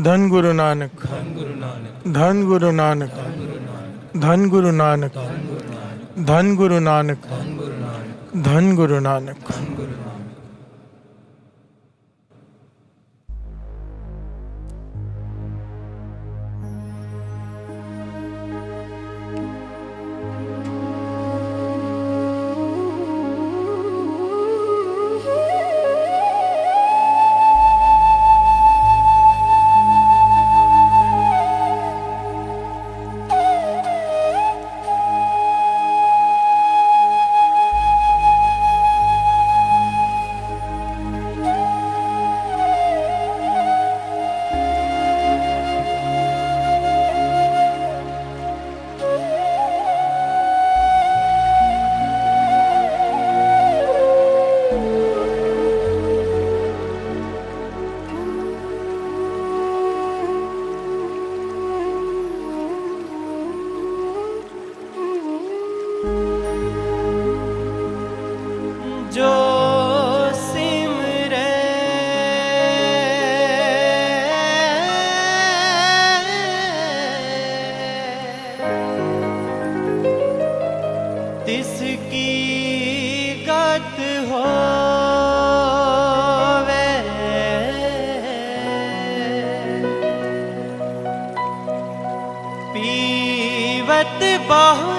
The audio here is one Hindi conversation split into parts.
धन गुरु नानक, धन गुरु नानक, धन गुरु नानक, धन गुरु नानक, धन गुरु नानक। जो सिमरे तिसकी गत होवे, पीवत बहु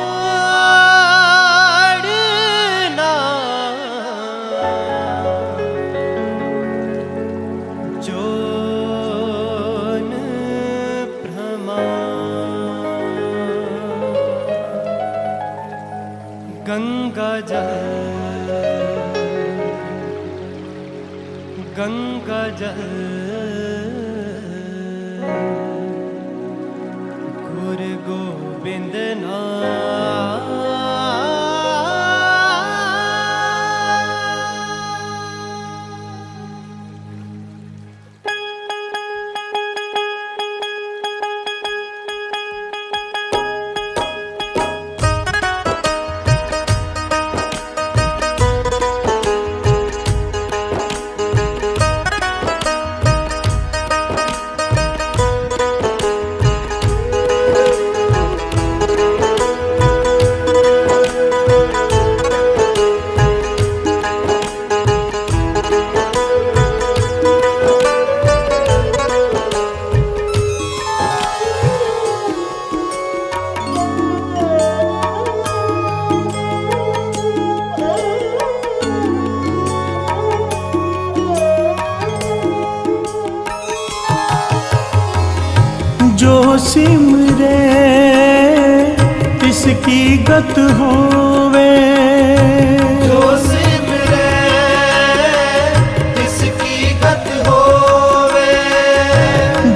गंगा जल, गंगा जल, गुरु गोविंद नाम। जो सिमरे तिसकी गत होवे, जो सिमरे तिसकी गत होवे,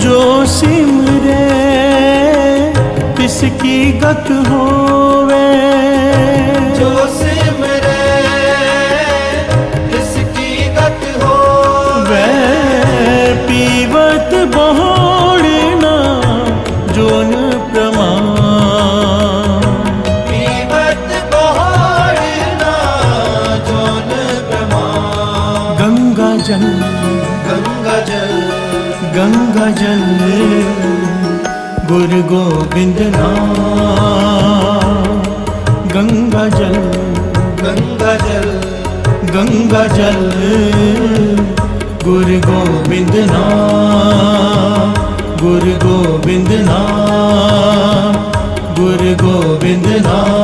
जो सिमरे तिसकी गत होवे, जो सिमरे तिसकी गत होवे, पीवत बहुड़ना जोन प्रमाण, पीवत बहुड़ना जोन प्रमाण। गंगा जल, गंगा जल, गंगा जल, गुरु गोविंद नाम। गंगा जल, गंगा जल, गंगा जल, गुरु गोविंद नाम, गुरु गोविंद नाम, गुरु गोविंद नाम।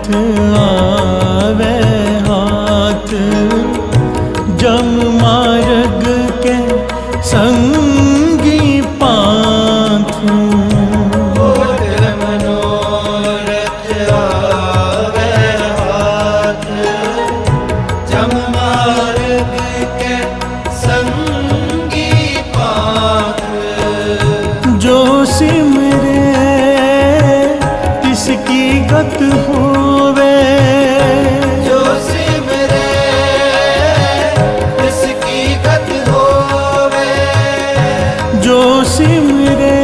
पीवत आवे हाथ, जम मार्ग के संगी पाथ। कोट मनोरथ आवे हाथ, जम मार्ग के संगी पाथ। जो सिमरे तिसकी गत होवे, जो सिमरे तिसकी गत होवे। जो सिमरे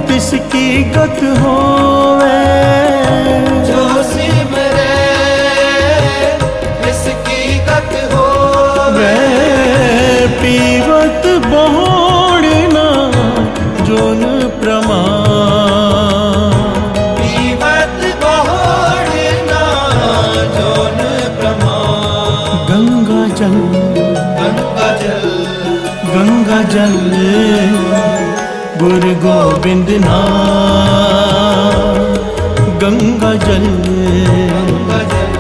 तिसकी गत होवे। जो सिमरे तिसकी गत होवे। वे पीवत बोड़ना जोन प्रमाण। पीवत बहुड़ना जोन प्रमाण। गंगा जल गंगा जल गंगा जल गुरु गोविंद नाम। गंगा जल गंगा जल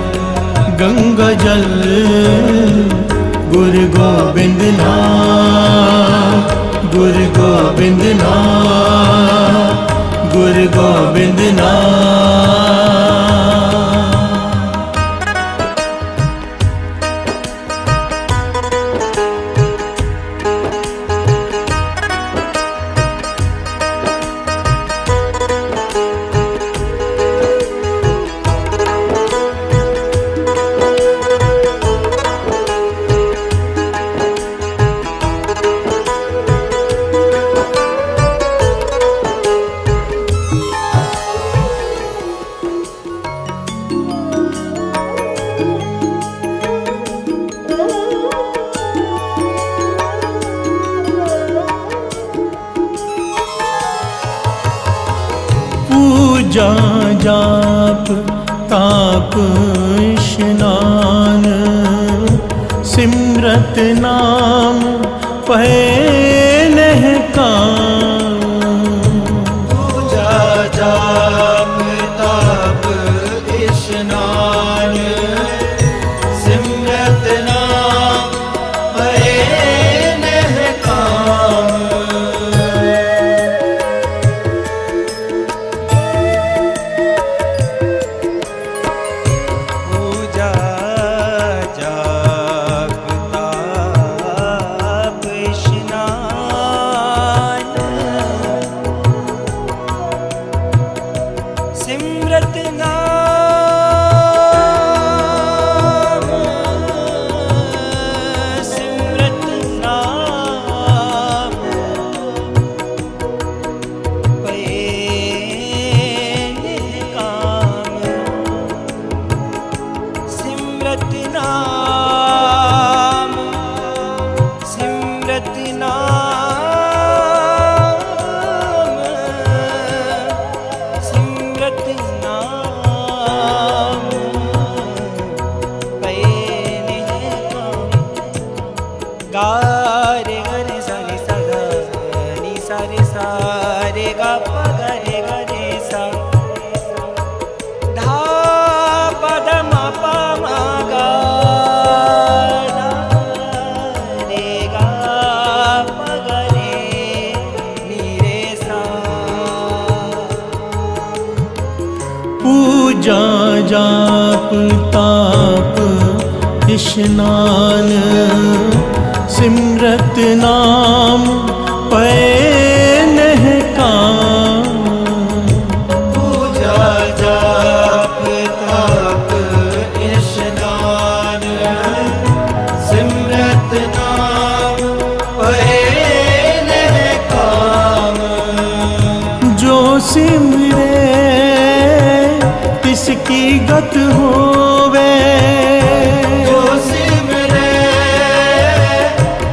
गंगा जल गुरु गोविंद नाम। गुरु गोविंद नाम। गुरु गोविंद नाम। पूजा जाप ताप स्नान, सिमरत नाम पहले काम। पूजा जाप ताप स्नान, सिमरत नाम पहले काम। पूजा जाप ताप स्नान, सिमरत नाम, सिमरत नाम पहले काम। सिमरत नाम, सिमरत नाम, सिमरत नाम पहले काम। गा रे ग रे सा रे सा गा नी सा रे सा रे गा पा गा रे सा। धा पा ध म पा म गा धा रे गा पा गा रे नी रे सा। पूजा जाप ताप स्नान, सिमरत नाम पहले काम। पूजा जाप ताप स्नान, सिमरत नाम पहले काम। जो सिमरे तिसकी गत होवे। जो सिमरे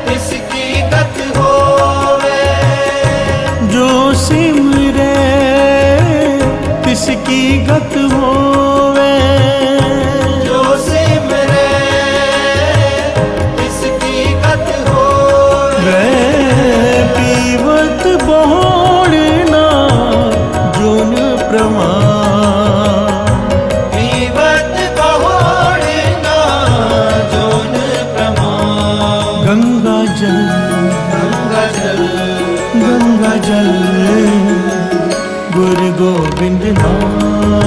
तिसकी गत होवे। जो सिमरे तिसकी गत होवे। जो सिमरे तिसकी गत होवे। वे पीवत बोड़ना जोन प्रमाण। गुरु गोविंद नाम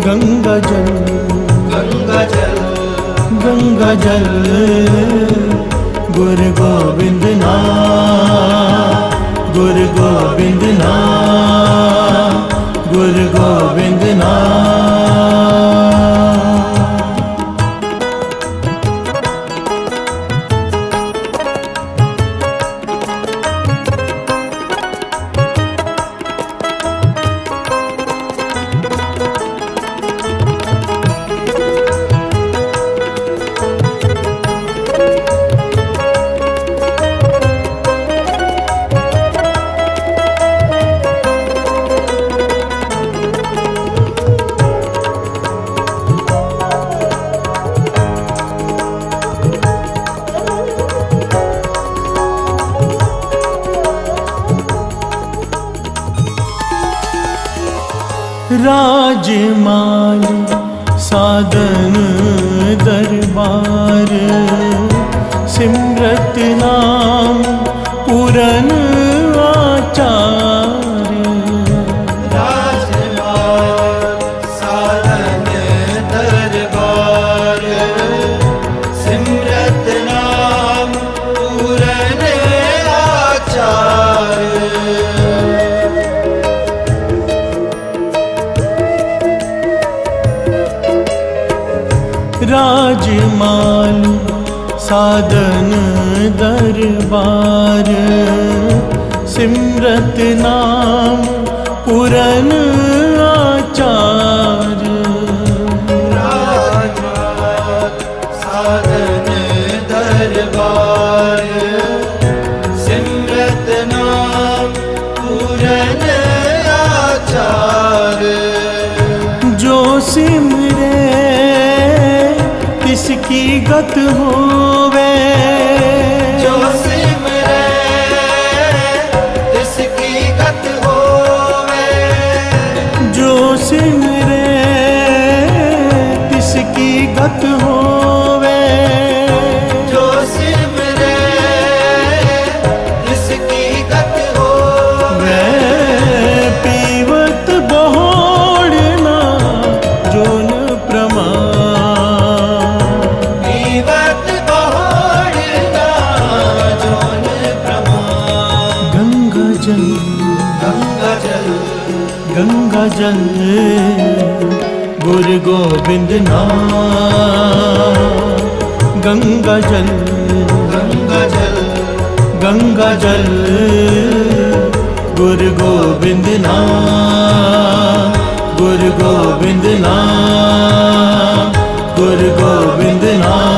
गंगा जल गंगा जल गंगा जल गुरु गोविंद नाम गुरु गोविंद नाम गुरु गोविंद नाम। राजमाल साधन दरबार सिमरत नाम पूरन आचार्य। राजमाल साधन दरबार सिमरत नाम पूरन आचार्य। राजमाल साधन दरबार सिमरत नाम पूरन आचार्य। राजमाल साधन दरबार सिमरत नाम पूरन आचार्य। जो सिमरे तिसकी गत होवे जो सिमरे तिसकी गत होवे। जो सिमरे तिसकी गत होवे। जो सिमरे तिसकी गत होवे। पीवत बहोड़ना जोन प्रमाण। पीवत बहोड़ना जोन प्रमाण। गंगा जल गंगा जल गंगा जल गुरु गोविंद नाम गंगा जल गंगा जल गंगा जल गुरु गोविंद नाम गुरु गोविंद नाम गुरु गोविंद नाम।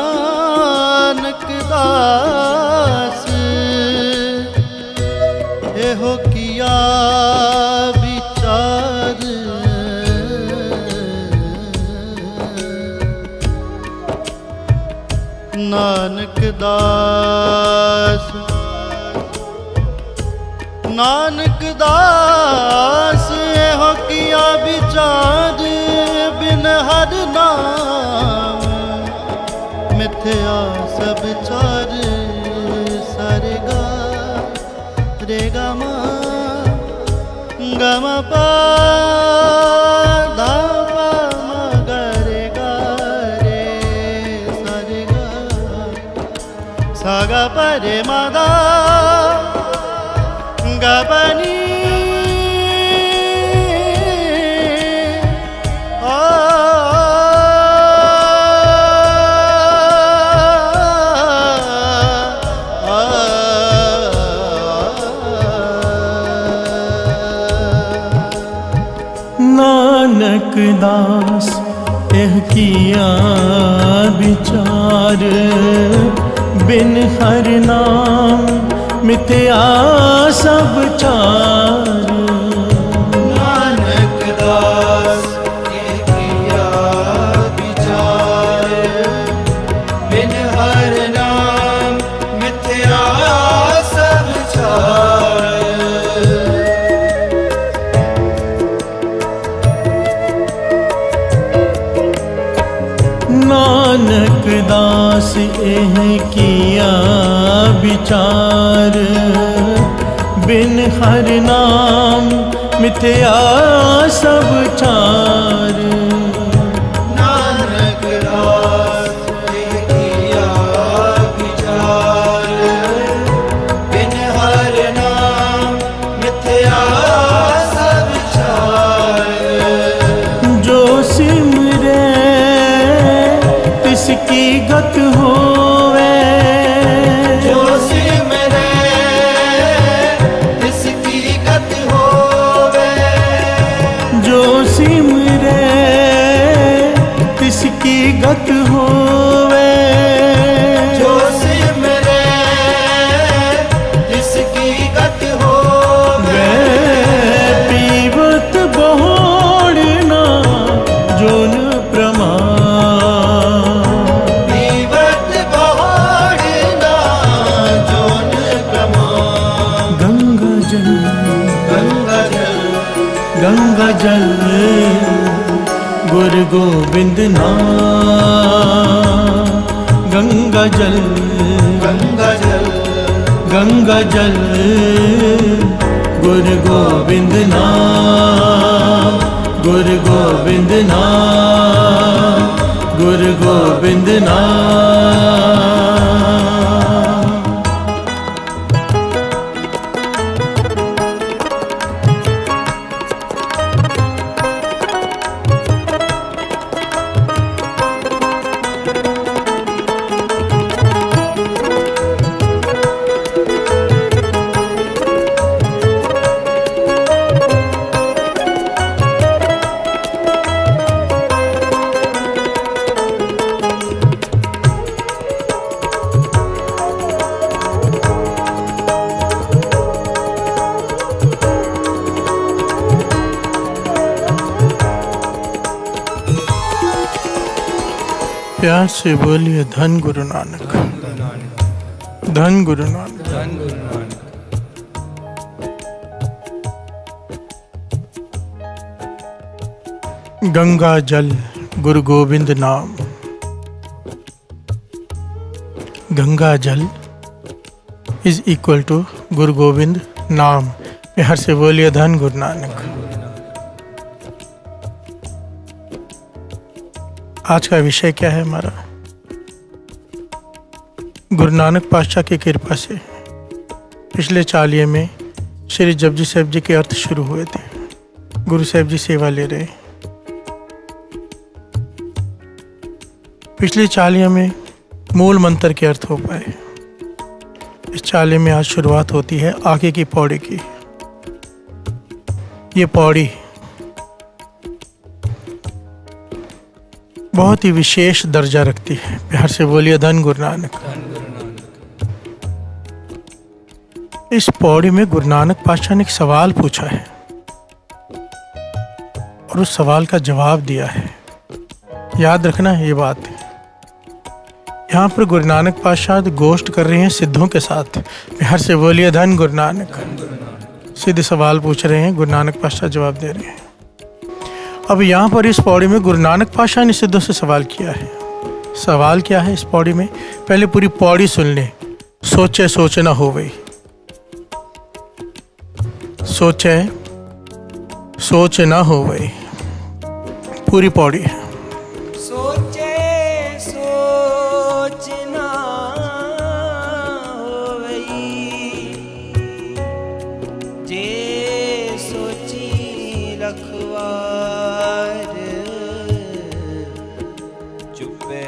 नानक दास एहो किया विचार। नानक दास नानक दास एहो किया विचार। बिन हर नाम मिथ्या सब चार। सरगा रे गमा गम पा धा पा म ग रे गा रे सरगा सा ग प रे म दा ग प नी नानक दास यह किया विचार, बिन हर नाम मिथ्या सब चार। नानक दास ये किया विचार, बिन हर नाम मिथ्या सब चार। नानक दास यह किया विचार, बिन हर नाम मिथ्या सब चार। नानक दास ये किया विचार, बिन हर नाम मिथ्या सब चार। जो सिमरे तिसकी गत होवे, जो सिमरे तिसकी गत होवे, जो सिमरे तिसकी गत होवे। जो सिमरे तिसकी गत होवे। पीवत बहोड़ना जोन प्रमाण, पीवत बहोड़ना जोन प्रमाण। गंगा जल गंगा जल गंगा जल गुरु गोविंद नाम। गंगा जल गंगा जल गंगा जल गुरु गोविंद नाम। गुरु गोविंद नाम, गुरु गोविंद नाम। प्यार से बोलिए धन गुरु नानक, धन गुरु नानक। गंगा जल गुरु गोविंद नाम। गंगा जल इज इक्वल टू गुरु गोविंद नाम। प्यार से बोलिए धन गुरु नानक। आज का विषय क्या है हमारा? गुरु नानक पातशाह की कृपा से पिछले चालिये में श्री जपजी साहिब जी के अर्थ शुरू हुए थे। गुरु साहिब जी सेवा ले रहे। पिछले चालिये में मूल मंत्र के अर्थ हो पाए। इस चालिये में आज शुरुआत होती है आगे की पौड़ी की। ये पौड़ी बहुत ही विशेष दर्जा रखती है। प्यार से बोलिए धन गुरु नानक। इस पौड़ी में गुरु नानक पातशाह ने एक सवाल पूछा है और उस सवाल का जवाब दिया है। याद रखना ये बात। यहाँ पर गुरु नानक पातशाह गोष्ठ कर रहे हैं सिद्धों के साथ। प्यार से बोलिए धन गुरु नानक। सिद्ध सवाल पूछ रहे हैं, गुरु नानक पातशाह जवाब दे रहे हैं। अब यहाँ पर इस पौड़ी में गुरु नानक पातशाह ने सिद्धों से सवाल किया है। सवाल क्या है इस पौड़ी में? पहले पूरी पौड़ी सुन लें। सोचे सोच न होवे, सोचे सोच न होवे। पूरी पौड़ी है। सोचे सोच ना होवई, जे सोची रखवार, चुपे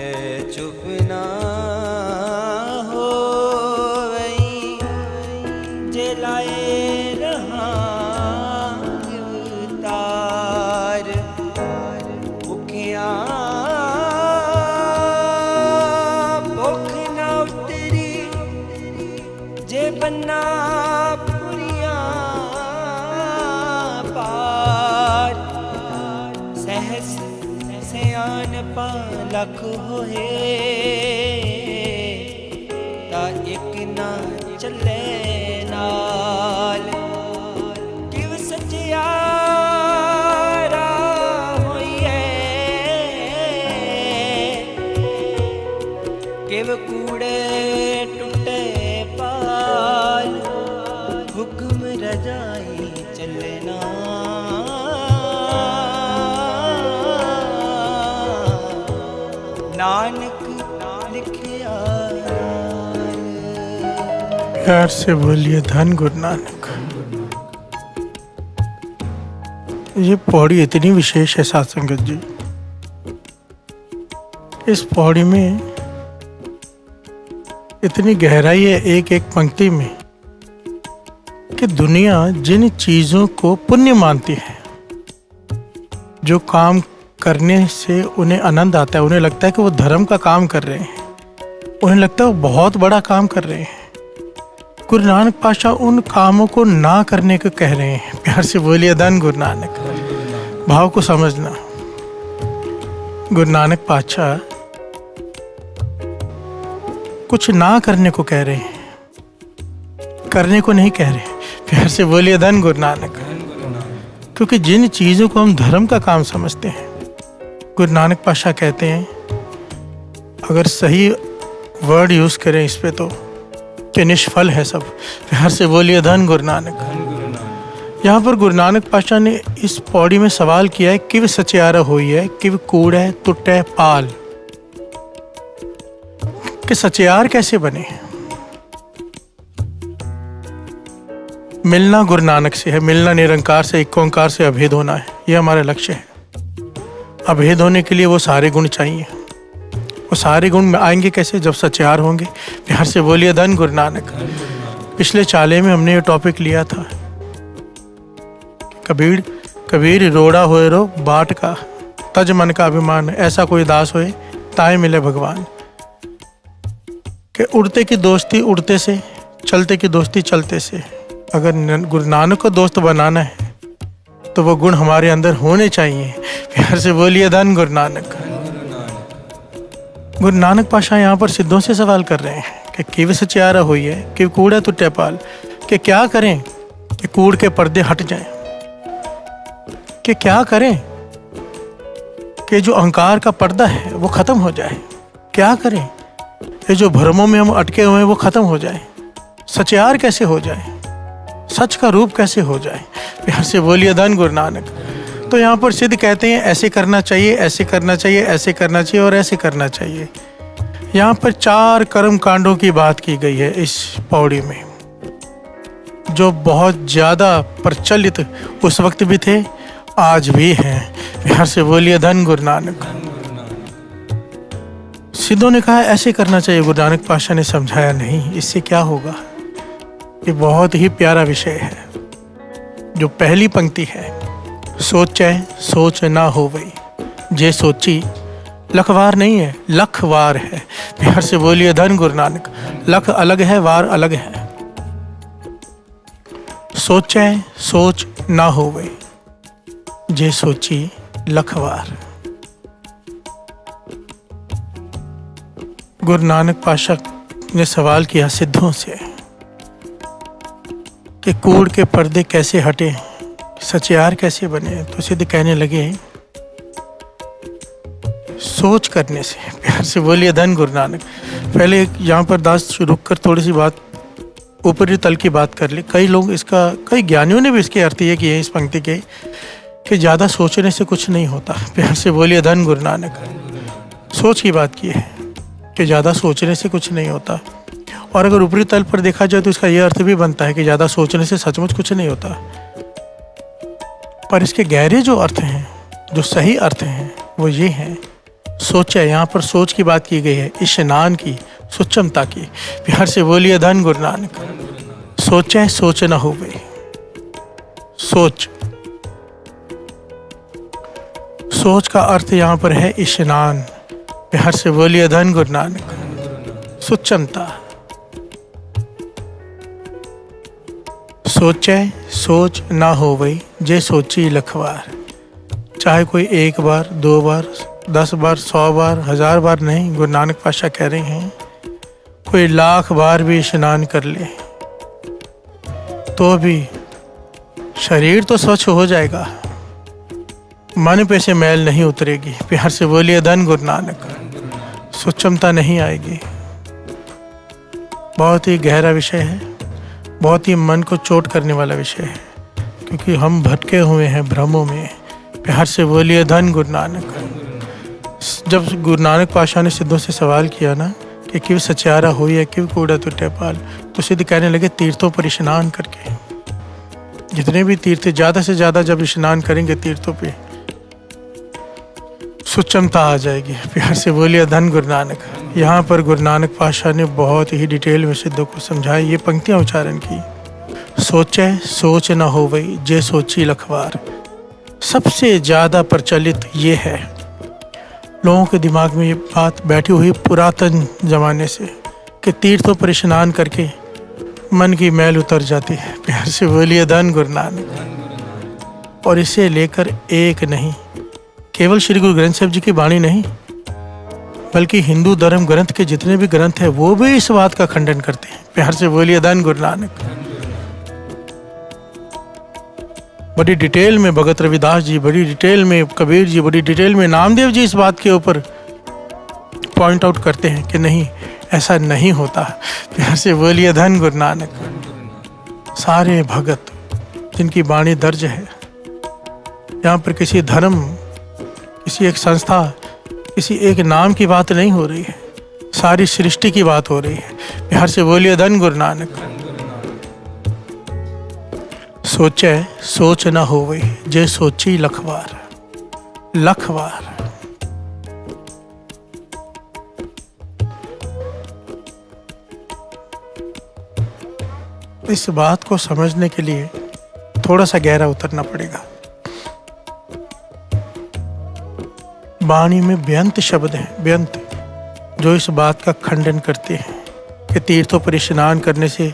चुप ना होवई, जे लाए रहा उतार, भुखिया बन्ना पुरिया पार सहस सयान लख होए ता एक ना चले नाल किव सचियारा होइए किव कूड़े टूटे पाल हुक्म रजाई चलना नानक लिखिया प्यार से बोलिए धन गुरु नानक। ये पौड़ी इतनी विशेष है साथ संगत जी, इस पौड़ी में इतनी गहराई है एक एक पंक्ति में कि दुनिया जिन चीजों को पुण्य मानती है, जो काम करने से उन्हें आनंद आता है, उन्हें लगता है कि वो धर्म का काम कर रहे हैं, उन्हें लगता है वो बहुत बड़ा काम कर रहे हैं, गुरु नानक पातशाह उन कामों को ना करने को कह रहे हैं। प्यार से बोलिए धन गुरु नानक। भाव को समझना, गुरु नानक पातशाह कुछ ना करने को कह रहे हैं, करने को नहीं कह रहे। प्यार से बोलिए धन गुरु नानक। क्योंकि जिन चीज़ों को हम धर्म का काम समझते हैं, गुरु नानक पातशाह कहते हैं, अगर सही वर्ड यूज़ करें इस पे तो कि निष्फल है सब। प्यार से बोलिए धन गुरु नानक। यहाँ पर गुरु नानक पातशाह ने इस पौड़ी में सवाल किया है, किव सचियारा हुई है, किव कूड़ है टुटे पाल, कि सचियार कैसे बने। मिलना गुरु नानक से है, मिलना निरंकार से, एक ओंकार से अभेद होना है, ये हमारा लक्ष्य है। अभेद होने के लिए वो सारे गुण चाहिए। वो सारे गुण आएंगे कैसे? जब सचियार होंगे। प्यार से बोलिए धन गुरु नानक। पिछले चाले में हमने ये टॉपिक लिया था, कबीर कबीर रोड़ा होए रो बाट का, तज मन का अभिमान, ऐसा कोई दास होए ताए मिले भगवान। कि उड़ते की दोस्ती उड़ते से, चलते की दोस्ती चलते से। अगर गुरु नानक को दोस्त बनाना है तो वो गुण हमारे अंदर होने चाहिए। प्यार से बोलिए धन गुरु नानक। गुरु नानक पातशाह यहाँ पर सिद्धों से सवाल कर रहे हैं कि किव सचियारा हुई है, कि कूड़ा टुटे पाल, कि क्या करें कि कूड़ के पर्दे हट जाएं, कि क्या करें कि जो अहंकार का पर्दा है वो खत्म हो जाए, क्या करें ये जो भ्रमों में हम अटके हुए हैं वो खत्म हो जाए, सचियार कैसे हो जाए, सच का रूप कैसे हो जाए। प्यार से बोलिए धन गुरु नानक। तो यहाँ पर सिद्ध कहते हैं ऐसे करना चाहिए, ऐसे करना चाहिए, ऐसे करना चाहिए और ऐसे करना चाहिए। यहाँ पर 4 कर्म कांडों की बात की गई है इस पौड़ी में, जो बहुत ज़्यादा प्रचलित उस वक्त भी थे, आज भी हैं। प्यार से बोलिए धन गुरु नानक। सिद्धों ने कहा ऐसे करना चाहिए, गुरु नानक पातशाह ने समझाया नहीं, इससे क्या होगा। ये बहुत ही प्यारा विषय है। जो पहली पंक्ति है, सोचे सोच ना हो वही, जे सोची लखवार नहीं है, लखवार है। प्यार से बोलिए धन गुरु नानक। लख अलग है, वार अलग है। सोचे सोच ना हो वही, जे सोची लखवार। गुरु नानक पातशाह ने सवाल किया सिद्धों से कि कूड़ के पर्दे कैसे हटे, सचियार कैसे बने। तो सिद्ध कहने लगे सोच करने से। प्यार से बोलिए धन गुरु नानक। पहले यहाँ पर दास रुक कर थोड़ी सी बात ऊपरी तल की बात कर ली। कई लोग इसका, कई ज्ञानियों ने भी इसके अर्थ ये किए इस पंक्ति के कि ज़्यादा सोचने से कुछ नहीं होता। प्यार से बोलिए धन गुरु नानक। सोच की बात की है कि ज़्यादा सोचने से कुछ नहीं होता। और अगर ऊपरी तल पर देखा जाए तो इसका यह अर्थ भी बनता है कि ज़्यादा सोचने से सचमुच कुछ नहीं होता। पर इसके गहरे जो अर्थ हैं, जो सही अर्थ हैं, वो ये हैं। सोचा, यहाँ पर सोच की बात की गई है, इश्नान की, सुचमता की। प्यार से बोलिए धन गुरु नानक। सोचे सोच न हो गई। सोच, सोच का अर्थ यहाँ पर है इश्नान। प्यार से बोलिए धन गुरु नानक। सुचमता, सोचै सोच ना होवई जे सोची लखवार। चाहे कोई एक बार, 2 बार, 10 बार, 100 बार, 1000 बार नहीं, गुरु नानक पातशाह कह रहे हैं कोई 1,00,000 बार भी स्नान कर ले तो भी शरीर तो स्वच्छ हो जाएगा, मन पे से मैल नहीं उतरेगी। प्यार से बोलिए धन गुरु नानक। सूक्ष्मता नहीं आएगी। बहुत ही गहरा विषय है, बहुत ही मन को चोट करने वाला विषय है, क्योंकि हम भटके हुए हैं भ्रमों में। प्यार से बोलिए धन गुरु नानक। जब गुरु नानक पातशाह ने सिद्धों से सवाल किया ना कि क्यों सचारा हो या क्यों कूड़ा टूटे पाल, तो सिद्ध कहने लगे तीर्थों पर स्नान करके। जितने भी तीर्थ, ज़्यादा से ज़्यादा जब स्नान करेंगे तीर्थों पे, सूक्ष्मता आ जाएगी। प्यार से बोलिए धन गुरु नानक। यहाँ पर गुरु नानक पातशाह ने बहुत ही डिटेल में सिद्धों को समझाया, ये पंक्तियाँ उच्चारण की। सोचै सोच न होवई जे सोची लखवार। सबसे ज़्यादा प्रचलित ये है, लोगों के दिमाग में ये बात बैठी हुई पुरातन ज़माने से, कि तीर्थों पर स्नान करके मन की मैल उतर जाती है। प्यार से बोलिए धन गुरु नानक। और इसे लेकर एक नहीं, केवल श्री गुरु ग्रंथ साहिब जी की वाणी नहीं, बल्कि हिंदू धर्म ग्रंथ के जितने भी ग्रंथ हैं वो भी इस बात का खंडन करते हैं। प्यार से बोलिए धन गुरु नानक। बड़ी डिटेल में भगत रविदास जी, बड़ी डिटेल में कबीर जी, बड़ी डिटेल में नामदेव जी इस बात के ऊपर पॉइंट आउट करते हैं कि नहीं, ऐसा नहीं होता। प्यार से बोलिए धन गुरु नानक। सारे भगत जिनकी वाणी दर्ज है, यहाँ पर किसी धर्म, किसी एक संस्था, किसी एक नाम की बात नहीं हो रही है, सारी सृष्टि की बात हो रही है। प्यार से बोलिए धन गुरु नानक। सोचै सोच न होवई जे सोची लखवार। लखवार इस बात को समझने के लिए थोड़ा सा गहरा उतरना पड़ेगा। वाणी में व्यंत शब्द है, व्यंत, जो इस बात का खंडन करते हैं कि तीर्थों पर स्नान करने से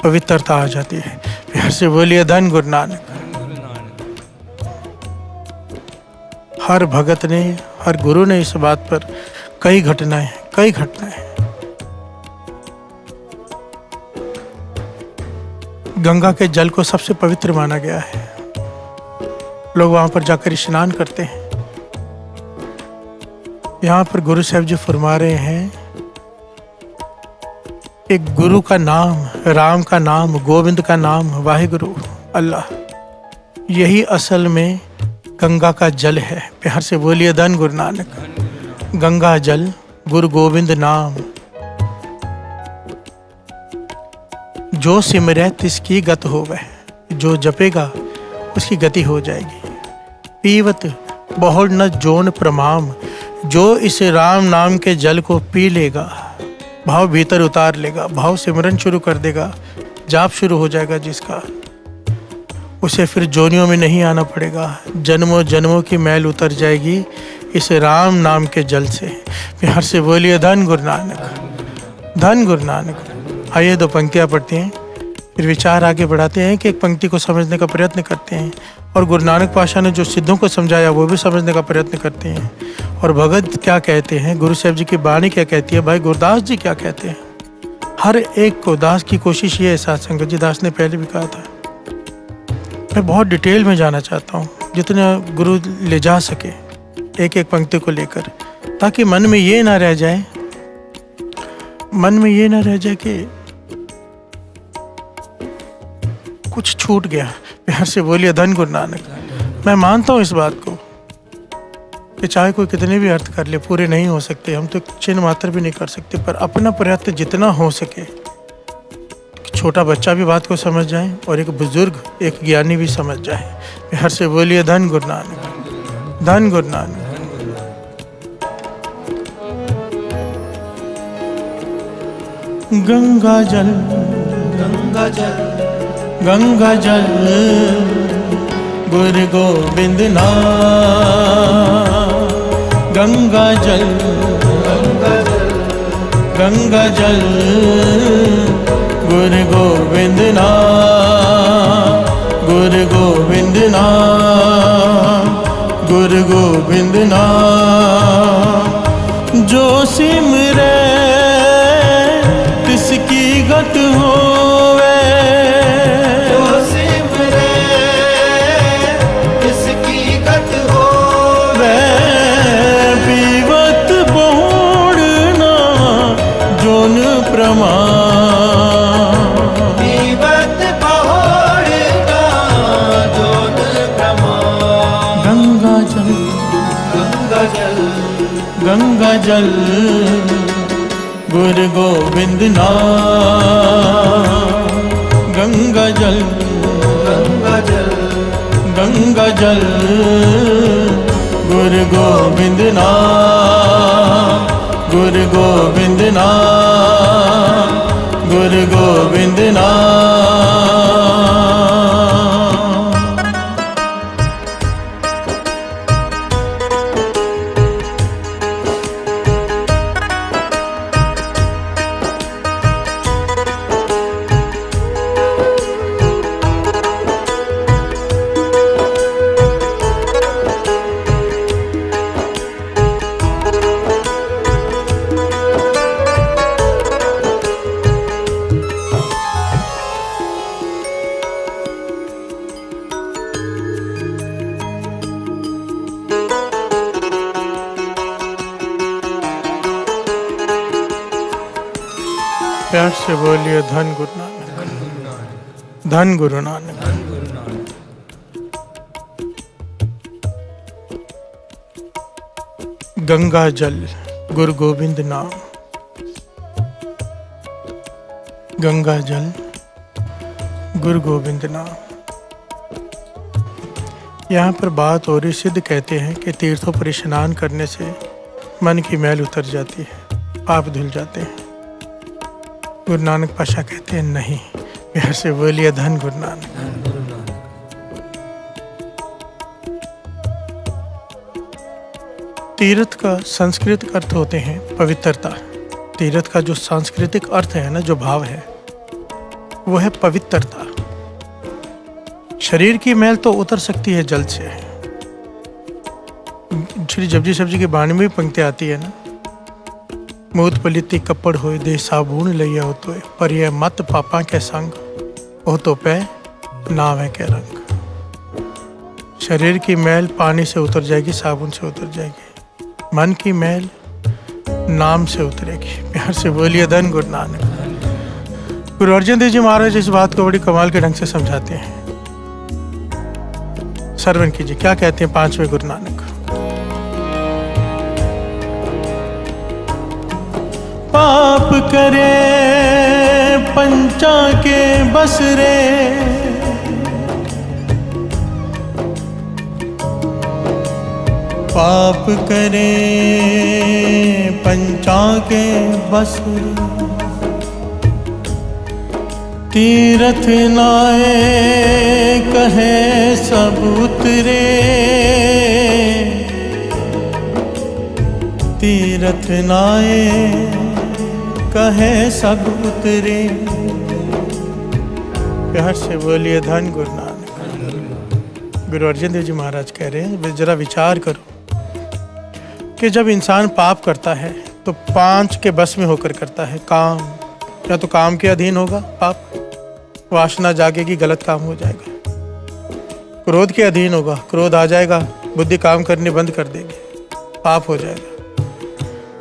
पवित्रता आ जाती है। प्यार से बोलिए धन गुरु नानक। हर भगत ने, हर गुरु ने इस बात पर कई घटनाएं गंगा के जल को सबसे पवित्र माना गया है। लोग वहां पर जाकर स्नान करते हैं। यहाँ पर गुरु साहिब जी फरमा रहे हैं, एक गुरु का नाम, राम का नाम, गोविंद का नाम, वाहिगुरु अल्लाह, यही असल में गंगा का जल है। प्यार से बोलिए धन गुरु नानक। गंगा जल, गुरु गोविंद नाम, जो सिमरै तिसकी गत होवै। जो जपेगा उसकी गति हो जाएगी। पीवत बहुल न जोन प्रमाम। जो इस राम नाम के जल को पी लेगा, भाव भीतर उतार लेगा, भाव सिमरन शुरू कर देगा, जाप शुरू हो जाएगा जिसका, उसे फिर जोनियों में नहीं आना पड़ेगा। जन्मों जन्मों की मैल उतर जाएगी इस राम नाम के जल से। प्यार से बोलिए धन गुरु नानक। धन गुरु नानक। आइए 2 पंक्तियाँ पढ़ते हैं, फिर विचार आगे बढ़ाते हैं कि एक पंक्ति को समझने का प्रयत्न करते हैं, और गुरु नानक पातशाह ने जो सिद्धों को समझाया वो भी समझने का प्रयत्न करते हैं, और भगत क्या कहते हैं, गुरु साहिब जी की वाणी क्या कहती है, भाई गुरदास जी क्या कहते हैं। हर एक को दास की कोशिश ये है, साथ संगत जी दास ने पहले भी कहा था। मैं बहुत डिटेल में जाना चाहता हूँ, जितना गुरु ले जा सके एक एक पंक्ति को लेकर, ताकि मन में ये ना रह जाए, कि कुछ छूट गया। प्यार से बोलिए धन गुरु नानक। मैं मानता हूँ इस बात को कि चाहे कोई कितने भी अर्थ कर ले, पूरे नहीं हो सकते, हम तो चिन्ह मात्र भी नहीं कर सकते, पर अपना प्रयत्न जितना हो सके, छोटा बच्चा भी बात को समझ जाए और एक बुजुर्ग, एक ज्ञानी भी समझ जाए। प्यार से बोलिए धन गुरु नानक। धन गुरु नानक। गंगा जल, गंगा जल, गंगा जल, गुरु गोविंद नाम। गंगा जल, गंगा जल, गंगा जल, गुरु गोविंद नाम। गुरु गोविंद नाम, गुरु गोविंद नाम। जो सिमरे तिसकी गत होवे, जो सिमरे तिसकी गत होवे। पीवत बोड़ना जोन प्रमाण, पीवत बहुड़ना जोन प्रमाण। गंगा जल, गंगा जल, गंगा जल, गुरु गोविंद नाम। गंगा जल, गंगा जल, गंगा जल, गुरु गोविंद नाम, गुरु गोविंद नाम, गुरु गोविंद नाम। प्यार से बोलिए धन गुरु नानक, धन गुरु नानक। गंगा जल, गुरु गोविंद नाम। गंगा जल, गुरु गोविंद नाम। यहाँ पर बात हो रही, सिद्ध कहते हैं कि तीर्थों पर स्नान करने से मन की मैल उतर जाती है, पाप धुल जाते हैं। गुरु नानक पाशा कहते हैं नहीं, प्यार से बोलिए धन गुरु नानक। तीर्थ का संस्कृत अर्थ होते हैं पवित्रता। तीर्थ का जो सांस्कृतिक अर्थ है ना, जो भाव है, वो है पवित्रता। शरीर की मैल तो उतर सकती है जल से। श्री जपजी साहब जी की बाणी में भी पंक्ति आती है ना, मूत पलिति कपड़ होए दे साबुन लैया हो तो पर यह मत पापा के संग हो तो पै नाव है के रंग। शरीर की मैल पानी से उतर जाएगी, साबुन से उतर जाएगी, मन की मैल नाम से उतरेगी। प्यार से बोलिए धन गुरु नानक। गुरु अर्जन देव जी महाराज इस बात को बड़ी कमाल के ढंग से समझाते हैं। श्रवण कीजिए क्या कहते हैं पांचवें गुरु नानक। पाप करे पंचा के बसरे, पाप करे पंचा के बसरे, तीरथ नाए कहे सब उतरे, तीरथ नाए कहे सब उतरे। प्यार से बोलिए धन गुरु नानक। गुरु अर्जन देव जी महाराज कह रहे हैं, जरा विचार करो कि जब इंसान पाप करता है तो पांच के बस में होकर करता है। काम, या तो काम के अधीन होगा पाप, वासना जागेगी, गलत काम हो जाएगा। क्रोध के अधीन होगा, क्रोध आ जाएगा, बुद्धि काम करने बंद कर देगी, पाप हो जाएगा।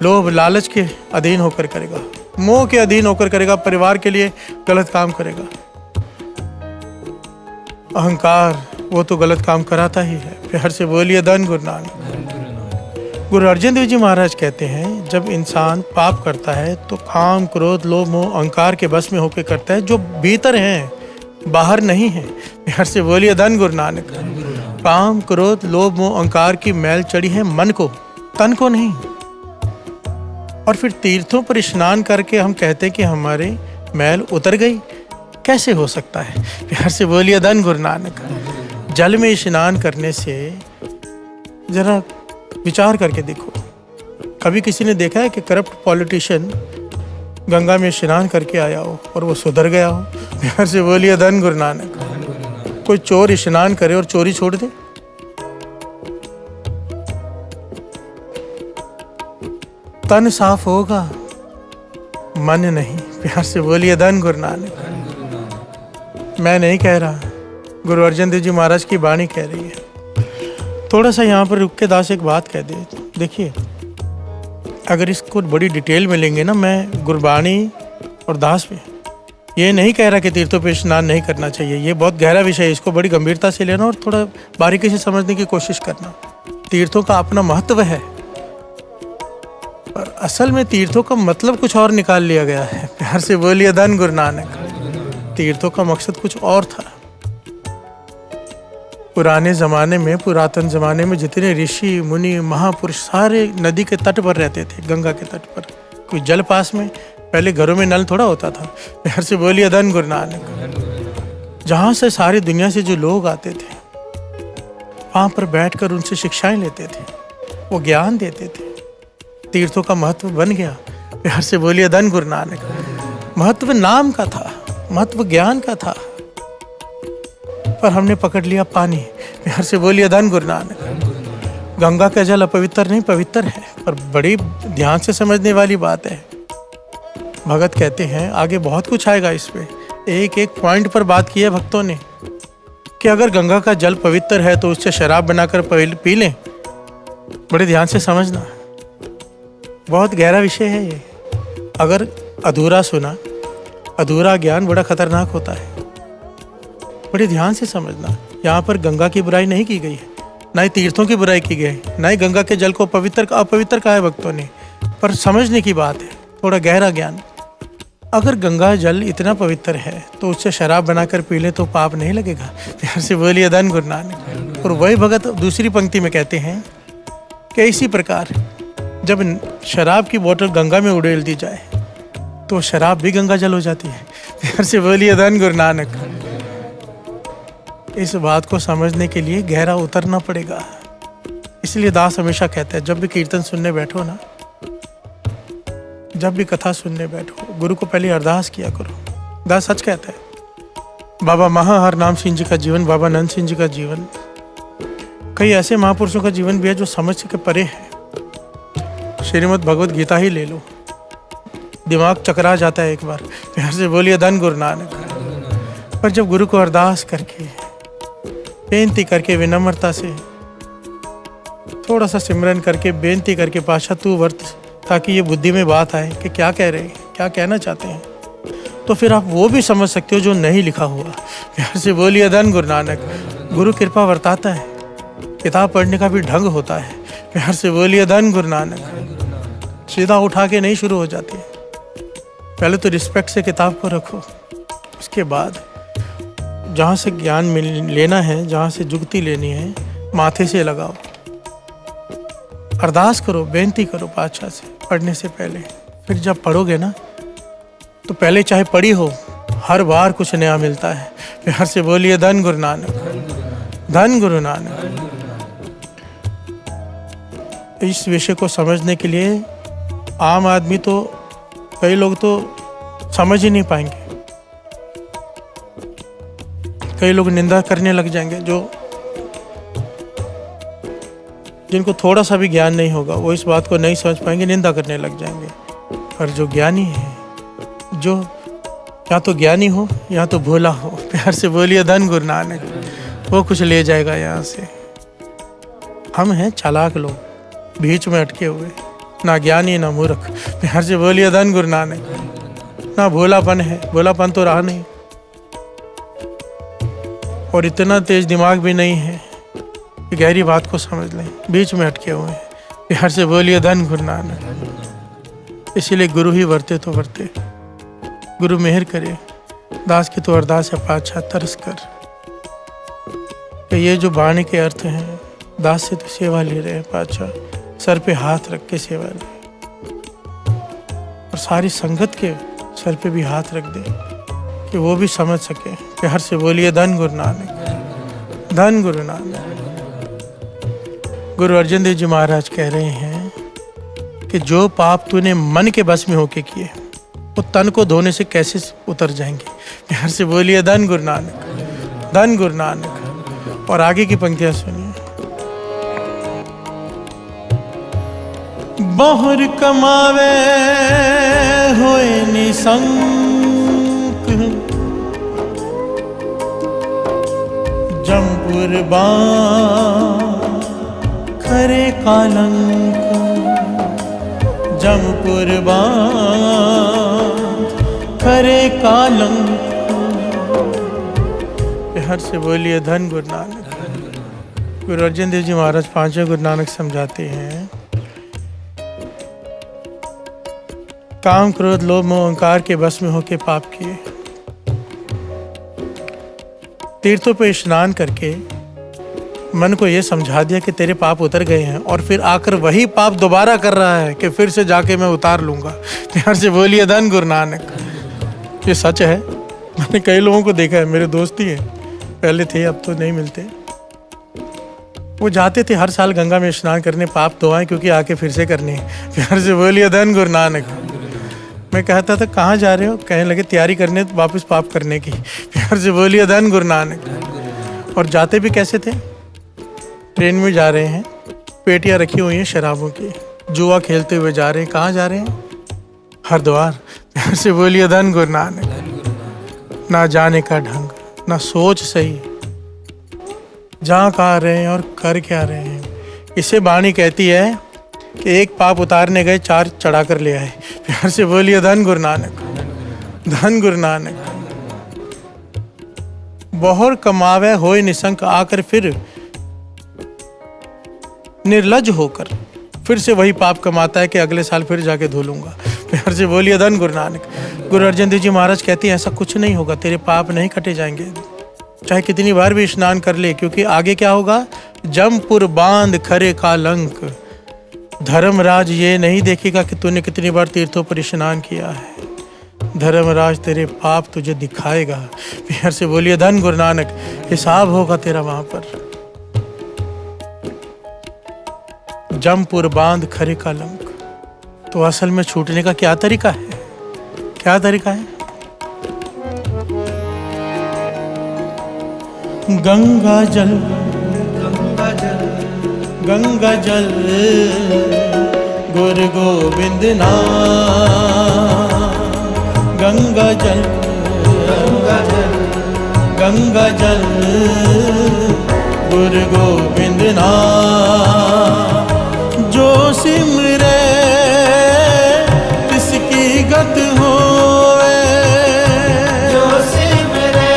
लोभ लालच के अधीन होकर करेगा, मोह के अधीन होकर करेगा, परिवार के लिए गलत काम करेगा। अहंकार, वो तो गलत काम कराता ही है। प्यार से बोलिए धन गुरु नानक। गुरु अर्जन देव जी महाराज कहते हैं, जब इंसान पाप करता है तो काम, क्रोध, लोभ, मोह, अहंकार के बस में होकर करता है, जो भीतर हैं, बाहर नहीं है। प्यार से बोलिए धन गुरु नानक। काम, क्रोध, लोभ, मोह, अहंकार की मैल चढ़ी है मन को, तन को नहीं। और फिर तीर्थों पर स्नान करके हम कहते हैं कि हमारे मैल उतर गई, कैसे हो सकता है? प्यार से बोलिए धन गुरु नानक। जल में स्नान करने से जरा विचार करके देखो, कभी किसी ने देखा है कि करप्ट पॉलिटिशियन गंगा में स्नान करके आया हो और वो सुधर गया हो? प्यार से बोलिए धन गुरु नानक। कोई चोर स्नान करे और चोरी छोड़ दे? तन साफ होगा, मन नहीं। प्यार से बोलिए धन गुरु नानक। मैं नहीं कह रहा, गुरु अर्जन देव जी महाराज की वाणी कह रही है। थोड़ा सा यहाँ पर रुक के दास एक बात कह दे। देखिए, अगर इसको बड़ी डिटेल में लेंगे ना, मैं गुरबाणी और दास में ये नहीं कह रहा कि तीर्थों पे स्नान नहीं करना चाहिए, ये बहुत गहरा विषय है, इसको बड़ी गंभीरता से लेना और थोड़ा बारीकी से समझने की कोशिश करना। तीर्थों का अपना महत्व है, पर असल में तीर्थों का मतलब कुछ और निकाल लिया गया है। प्यार से बोलिए धन गुरु नानक। तीर्थों का मकसद कुछ और था। पुराने ज़माने में, पुरातन ज़माने में जितने ऋषि मुनि महापुरुष सारे नदी के तट पर रहते थे, गंगा के तट पर। कोई जल पास में, पहले घरों में नल थोड़ा होता था। प्यार से बोलिए धन गुरु नानक। जहाँ से सारी दुनिया से जो लोग आते थे, वहाँ पर बैठकर उनसे शिक्षाएं लेते थे, वो ज्ञान देते थे। तीर्थों का महत्व बन गया। प्यार से बोलिए धन गुरु नानक। महत्व नाम का था, महत्व ज्ञान का था, पर हमने पकड़ लिया पानी। प्यार से बोलिए धन गुरु नानक। गंगा का जल अपवित्र नहीं, पवित्र है, पर बड़ी ध्यान से समझने वाली बात है। भगत कहते हैं, आगे बहुत कुछ आएगा इस पे, एक एक पॉइंट पर बात की है भक्तों ने कि अगर गंगा का जल पवित्र है तो उससे शराब बनाकर पी लें। बड़े ध्यान से समझना, बहुत गहरा विषय है ये। अगर अधूरा सुना, अधूरा ज्ञान बड़ा खतरनाक होता है। बड़े ध्यान से समझना, यहाँ पर गंगा की बुराई नहीं की गई है, ना ही तीर्थों की बुराई की गई, ना ही गंगा के जल को अपवित्र कहा है भक्तों ने, पर समझने की बात है, थोड़ा गहरा ज्ञान। अगर गंगा जल इतना पवित्र है तो उससे शराब बनाकर पी ले तो पाप नहीं लगेगा। प्यार से बोलिए धन गुरु नानक। और वही भगत दूसरी पंक्ति में कहते हैं कि इसी प्रकार जब शराब की बोतल गंगा में उड़ेल दी जाए तो शराब भी गंगा जल हो जाती है। प्यार से बोलिए धन गुरु नानक। इस बात को समझने के लिए गहरा उतरना पड़ेगा। इसलिए दास हमेशा कहता है, जब भी कीर्तन सुनने बैठो ना, जब भी कथा सुनने बैठो, गुरु को पहले अरदास किया करो। दास सच कहता है। बाबा महाहर नाम सिंह जी का जीवन, बाबा नंद सिंह जी का जीवन, कई ऐसे महापुरुषों का जीवन भी है जो समझ के परे है। श्रीमद् भगवत गीता ही ले लो, दिमाग चकरा जाता है एक बार। प्यार से बोलिए धन गुरु नानक। पर जब गुरु को अरदास करके, बेनती करके, विनम्रता से थोड़ा सा सिमरन करके, बेनती करके, पाशा तू वर्त, ताकि ये बुद्धि में बात आए कि क्या कह रहे हैं, क्या कहना चाहते हैं, तो फिर आप वो भी समझ सकते हो जो नहीं लिखा हुआ। प्यार से बोलिए धन गुरु नानक। गुरु कृपा वर्ताता है, किताब पढ़ने का भी ढंग होता है। प्यार से बोलिए धन गुरु नानक। सीधा उठा के नहीं शुरू हो जाती है, पहले तो रिस्पेक्ट से किताब को रखो, उसके बाद जहाँ से ज्ञान लेना है, जहाँ से जुगती लेनी है, माथे से लगाओ, अरदास करो, बेनती करो पातशाह से पढ़ने से पहले। फिर जब पढ़ोगे ना, तो पहले चाहे पढ़ी हो, हर बार कुछ नया मिलता है। प्यार से बोलिए धन गुरु नानक। धन गुरु नानक। इस विषय को समझने के लिए आम आदमी तो, कई लोग तो समझ ही नहीं पाएंगे, कई लोग निंदा करने लग जाएंगे। जिनको थोड़ा सा भी ज्ञान नहीं होगा वो इस बात को नहीं समझ पाएंगे, निंदा करने लग जाएंगे। पर जो ज्ञानी है, जो या तो ज्ञानी हो या तो भोला हो, प्यार से बोलिए धन गुरु नानक, वो कुछ ले जाएगा यहाँ से। हम हैं चालाक लोग, बीच में अटके हुए, ना ज्ञानी ना मूर्ख। प्यार से बोलिए धन गुरु नानक। ना भोलापन है, भोलापन तो रहा नहीं, और इतना तेज दिमाग भी नहीं है कि गहरी बात को समझ लें, बीच में अटके हुए हैं। प्यार से बोलिए धन गुरु नानक। इसीलिए गुरु ही वर्ते तो वर्ते, गुरु मेहर करे। दास की तो अरदास है, पातशाह तरस कर कि ये जो वाणी के अर्थ हैं, दास से तो सेवा ले रहे हैं पातशाह, सर पे हाथ रख के सेवा ले, और सारी संगत के सर पे भी हाथ रख दे कि वो भी समझ सके। प्यार से बोलिए धन गुरु नानक। धन गुरु नानक। गुरु अर्जन देव जी महाराज कह रहे हैं कि जो पाप तूने मन के बस में होके किए, वो तन को धोने से कैसे उतर जाएंगे। प्यार से बोलिए धन गुरु नानक। धन गुरु नानक। और आगे की पंक्तियां सुनिए। बहुर कमावे होए निसंक, जमपुर करे कालंक, जमपुर करे कालंक। हर से बोलिए धन गुरु नानक। गुरु अर्जन देव जी महाराज पांचवें गुरु नानक समझाते हैं, काम क्रोध लोभ मोह अहंकार के बस में होके पाप किए, तीर्थों पे स्नान करके मन को ये समझा दिया कि तेरे पाप उतर गए हैं, और फिर आकर वही पाप दोबारा कर रहा है कि फिर से जाके मैं उतार लूंगा। प्यार से बोलिए धन गुरु नानक। ये सच है, मैंने कई लोगों को देखा है, मेरे दोस्त ही हैं, पहले थे अब तो नहीं मिलते। वो जाते थे हर साल गंगा में स्नान करने, पाप धोआएं क्योंकि आके फिर से करने। प्यार से बोलिए धन गुरु नानक। मैं कहता था कहाँ जा रहे हो, कहने लगे तैयारी करने वापस पाप करने की। प्यार से बोलिए धन गुरु नानक। और जाते भी कैसे थे, ट्रेन में जा रहे हैं, पेटियां रखी हुई हैं शराबों की, जुआ खेलते हुए जा रहे हैं। कहाँ जा रहे हैं, हरिद्वार। प्यार से बोलिए धन गुरु नानक। ना जाने का ढंग, ना सोच सही, जहाँ कहाँ रहे हैं और कर क्या रहे हैं। इसे वाणी कहती है कि एक पाप उतारने गए, चार चढ़ा कर ले आए। प्यार से बोलिए धन गुरु नानक। धन गुरु नानक। बहुर कमावे होए निसंक, आकर फिर निर्लज होकर फिर से वही पाप कमाता है कि अगले साल फिर जाके धो लूंगा। प्यार से बोलिए धन गुरु नानक। गुरु अर्जन देव जी महाराज कहती हैं ऐसा कुछ नहीं होगा, तेरे पाप नहीं कटे जाएंगे चाहे कितनी बार भी स्नान कर ले, क्योंकि आगे क्या होगा, जमपुर बांध खरे कालंक। धर्मराज ये नहीं देखेगा कि तूने कितनी बार तीर्थों पर स्नान किया है, धर्मराज तेरे पाप तुझे दिखाएगा। प्यार से बोलिए धन गुरु नानक। हिसाब होगा तेरा वहां पर। जमपुर बांध खरे कालंक। तो असल में छूटने का क्या तरीका है, क्या तरीका है? गंगा जल, गंगा जल, गंगा जल गुरु गोविंद नाम। गंगा जल, गंगा जल, गंगा जल गुरु गोविंद नाम। जो सिमरे तिसकी गत होवे, जो सिमरे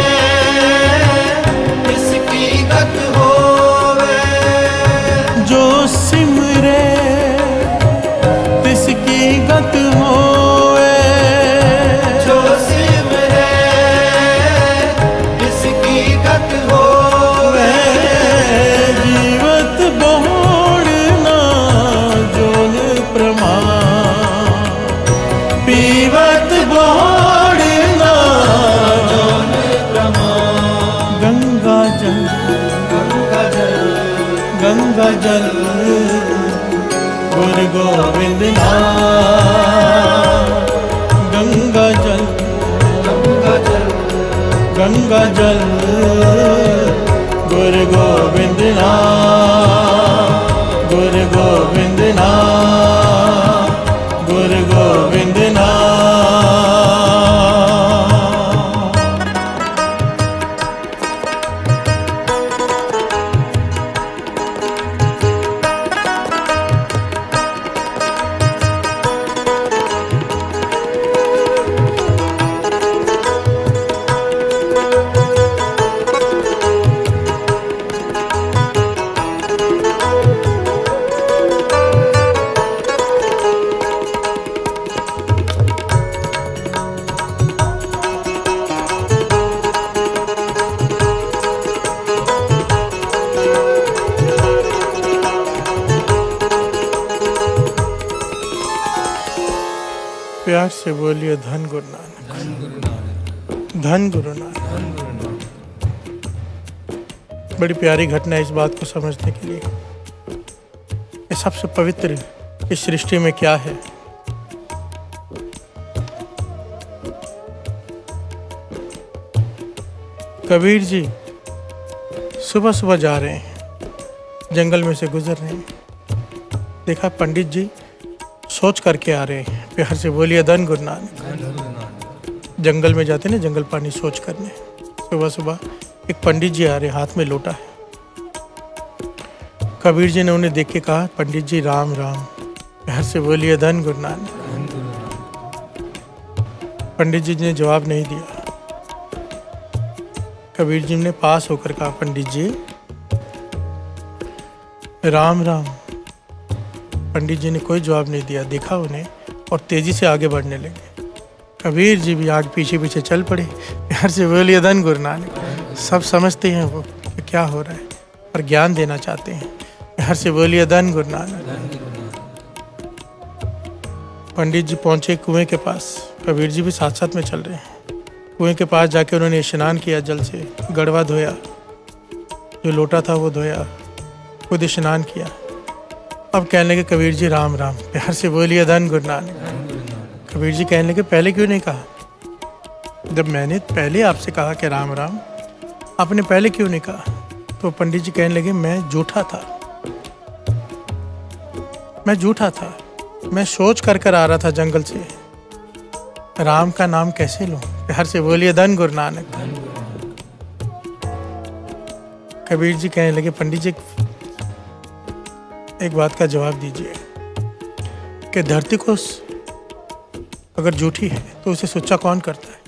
तिसकी गत होवे, जो सिमरे तिसकी गत होवे, जो सिमरे तिसकी गत होवे। जीवत बहुड़ना जोन प्रमाण, पीवत बहुड़ना जोन प्रमाण। गंगा जल, गंगा जल, गंगा जल गुरु गोविंद नाम। गंगा जल, गंगा जल, गंगा जल गुरु गोविंद नाम। गुरु गोविंद नाम, गुरु गोविंद नाम। प्यार से बोलिए धन गुरु नानक। धन गुरु नानक। बड़ी प्यारी घटना है इस बात को समझने के लिए। ये सबसे पवित्र इस सृष्टि में क्या है? कबीर जी सुबह सुबह जा रहे हैं, जंगल में से गुजर रहे हैं, देखा पंडित जी सोच करके आ रहे हैं। प्यार से बोलिए धन गुरु नानक। जंगल में जाते ना, जंगल पानी सोच करने। सुबह सुबह एक पंडित जी आ रहे, हाथ में लोटा है। कबीर जी ने उन्हें देख के कहा, पंडित जी राम राम। प्यार से बोलिए धन गुरु नानक। पंडित जी ने जवाब नहीं दिया। कबीर जी ने पास होकर कहा, पंडित जी राम राम। पंडित जी ने कोई जवाब नहीं दिया, देखा उन्हें और तेजी से आगे बढ़ने लगे। कबीर जी भी आगे पीछे पीछे चल पड़े। प्यार से बोलिए धन गुरु नानक। सब समझते हैं वो कि क्या हो रहा है और ज्ञान देना चाहते हैं। प्यार से बोलिए धन गुरु नानक। पंडित जी पहुंचे कुएं के पास, कबीर जी भी साथ साथ में चल रहे हैं। कुएं के पास जाके उन्होंने स्नान किया, जल से गड़वा धोया, जो लोटा था वो धोया, खुद स्नान किया। अब कहने लगे कबीर जी राम राम। प्यार से बोलिए धन गुरु नानक। कबीर जी कहने लगे पहले क्यों नहीं कहा? जब मैंने पहले आपसे कहा कि राम राम, आपने पहले क्यों नहीं कहा? तो पंडित जी कहने लगे मैं झूठा था, मैं झूठा था। मैं सोच कर आ रहा था जंगल से, राम का नाम कैसे लूं? प्यार से बोलिए धन गुरु नानक। कबीर जी कहने लगे पंडित जी एक बात का जवाब दीजिए कि धरती को अगर झूठी है तो उसे सुच्चा कौन करता है?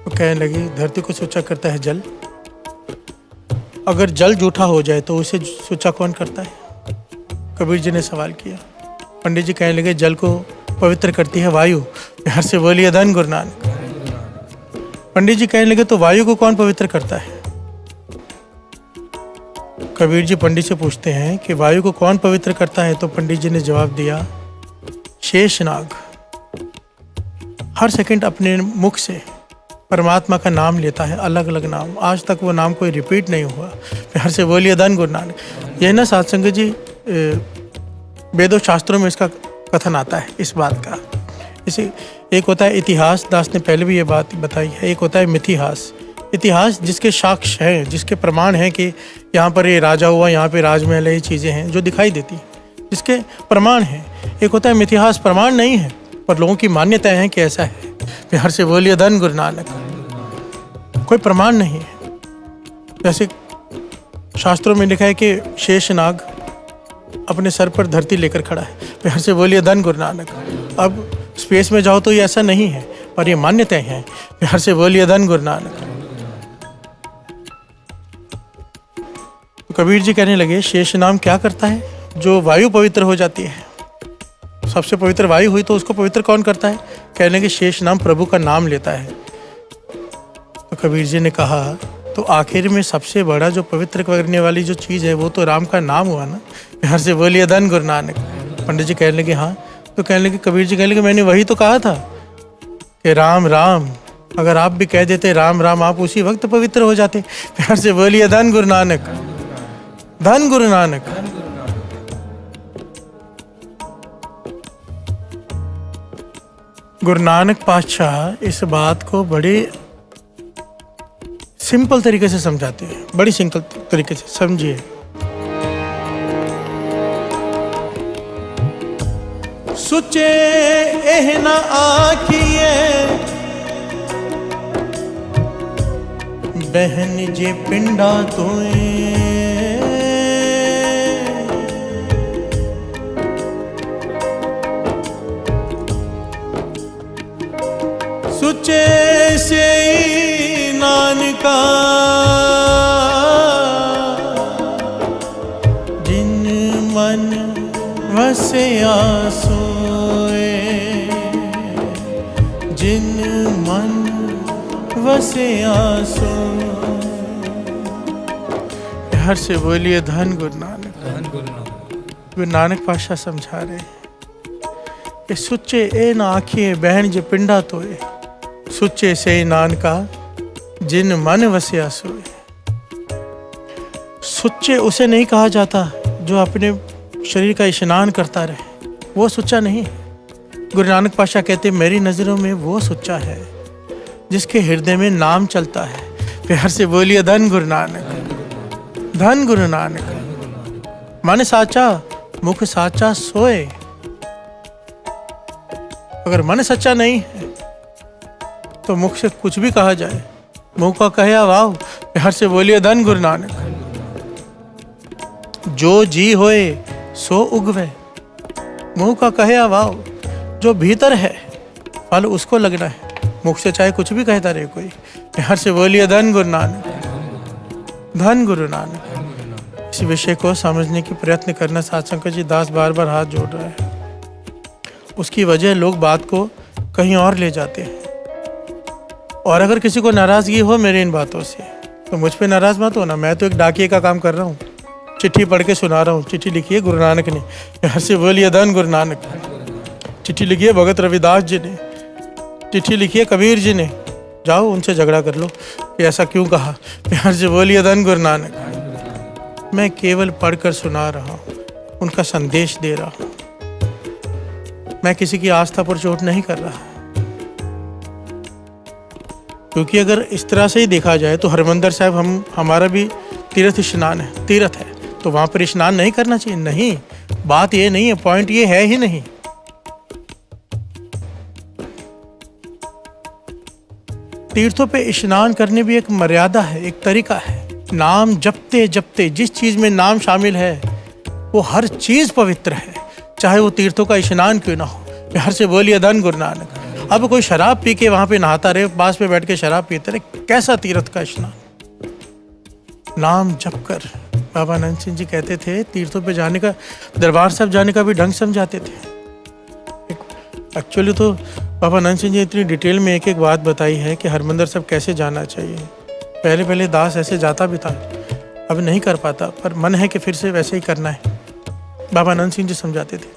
तो कहने लगे धरती को सुच्चा करता है जल। अगर जल झूठा हो जाए तो उसे सुच्चा कौन करता है? कबीर जी ने सवाल किया। पंडित जी कहने लगे जल को पवित्र करती है वायु। प्यार से बोलिए धन गुरु नानक। पंडित जी कहने लगे तो वायु को कौन पवित्र करता है? कबीर जी पंडित से पूछते हैं कि वायु को कौन पवित्र करता है? तो पंडित जी ने जवाब दिया शेषनाग। हर सेकंड अपने मुख से परमात्मा का नाम लेता है, अलग अलग नाम। आज तक वो नाम कोई रिपीट नहीं हुआ। प्यार से बोलिए धन गुरु नानक। यह ना सत्संग जी वेदों शास्त्रों में इसका कथन आता है इस बात का। इसे एक होता है इतिहास, दास ने पहले भी ये बात बताई है। एक होता है मिथिहास। इतिहास जिसके साक्ष्य हैं, जिसके प्रमाण हैं कि यहाँ पर ये राजा हुआ, यहाँ पे राजमहल है, ये चीज़ें हैं जो दिखाई देती हैं, जिसके प्रमाण हैं। एक होता है मिथिहास, प्रमाण नहीं है पर लोगों की मान्यताएं हैं कि ऐसा है। प्यार से बोलिए धन गुरु नानक। कोई प्रमाण नहीं है। जैसे शास्त्रों में लिखा है कि शेषनाग अपने सर पर धरती लेकर खड़ा है। प्यार से बोलिए धन गुरु नानक। अब स्पेस में जाओ तो ये ऐसा नहीं है पर ये मान्यताएं हैं। प्यार से बोलिए धन गुरु नानक। तो कबीर जी कहने लगे शेष नाम क्या करता है? जो वायु पवित्र हो जाती है, सबसे पवित्र वायु हुई तो उसको पवित्र कौन करता है? कहने लगे शेष नाम प्रभु का नाम लेता है। तो कबीर जी ने कहा तो आखिर में सबसे बड़ा जो पवित्र करने वाली जो चीज़ है वो तो राम का नाम हुआ ना। प्यार से बोलिए धन गुरु नानक। पंडित जी कहने लगे हाँ। तो कहने लगे कबीर जी कहने लगे मैंने वही तो कहा था कि राम राम। अगर आप भी कह देते राम राम, आप उसी वक्त पवित्र हो जाते। प्यार से बोलिए धन गुरु नानक। धन गुरु नानक। गुरु नानक पातशाह इस बात को बड़े सिंपल तरीके से समझाते हैं, बड़ी सिंपल तरीके से। समझिए, सुचे एह न आखिए बहन जे पिंडा तोए। सुचे से नानका जिन मन वसिया सोए, जिन मन वसिया सोए। हर से बोलिए धन गुरु नानक। धन गुरु नानक। गुरु नानक पातशाह समझा रहे कि सुच्चे ए ना आखिए बहन जे पिंडा तोए, सुच्चे से नानका जिन मन वसिया सोए। सुच्चे उसे नहीं कहा जाता जो अपने शरीर का स्नान करता रहे, वो सुच्चा नहीं है। गुरु नानक पातशाह कहते मेरी नज़रों में वो सुच्चा है जिसके हृदय में नाम चलता है। प्यार से बोलिए धन गुरु नानक। धन गुरु नानक। मन साचा मुख साचा सोए। अगर मन सच्चा नहीं है तो मुख से कुछ भी कहा जाए, मुंह का कहे वाव, हर से बोलिए धन गुरु नानक। जो जी होए सो उगवे, मुंह का कहे वाव, जो भीतर है फल उसको लगना है, मुख से चाहे कुछ भी कहता रहे कोई। हर से बोलिए धन गुरु नानक, धन गुरु नानक। इस विषय को समझने की प्रयत्न करना साध संगत जी दास बार बार हाथ जोड़ रहा है। उसकी वजह लोग बात को कहीं और ले जाते हैं, और अगर किसी को नाराजगी हो मेरी इन बातों से तो मुझ पे नाराज मत होना। मैं तो एक डाकिए का काम कर रहा हूँ, चिट्ठी पढ़ के सुना रहा हूँ। चिट्ठी लिखी है गुरु नानक ने, हर से बोलिए धन गुरु नानक। चिट्ठी लिखी है भगत रविदास जी ने, चिट्ठी लिखी है कबीर जी ने। जाओ उनसे झगड़ा कर लो कि ऐसा क्यों कहा। हर से बोलिए धन गुरु नानक। मैं केवल पढ़कर सुना रहा हूँ, उनका संदेश दे रहा हूँ। मैं किसी की आस्था पर चोट नहीं कर रहा, क्योंकि अगर इस तरह से ही देखा जाए तो हरमंदिर साहिब हमारा भी तीर्थ स्नान है, तीर्थ है, तो वहां पर स्नान नहीं करना चाहिए। नहीं, बात ये नहीं है, पॉइंट ये है ही नहीं। तीर्थों पे स्नान करने भी एक मर्यादा है, एक तरीका है। नाम जपते जपते जिस चीज में नाम शामिल है वो हर चीज पवित्र है, चाहे वो तीर्थों का स्नान क्यों ना हो। हर से बोलिए धन गुरु नानक। अब कोई शराब पी के वहां पे नहाता रहे, पास पे बैठ के शराब पीते रहे, कैसा तीर्थ का स्नान। नाम जप कर। बाबा नंद सिंह जी कहते थे तीर्थों पे जाने का, दरबार साहब जाने का भी ढंग समझाते थे। एक्चुअली तो बाबा नंद सिंह जी इतनी डिटेल में एक एक बात बताई है कि हरमंदिर साहब कैसे जाना चाहिए। पहले पहले दास ऐसे जाता भी था, अब नहीं कर पाता, पर मन है कि फिर से वैसे ही करना है। बाबा नंद सिंह जी समझाते थे,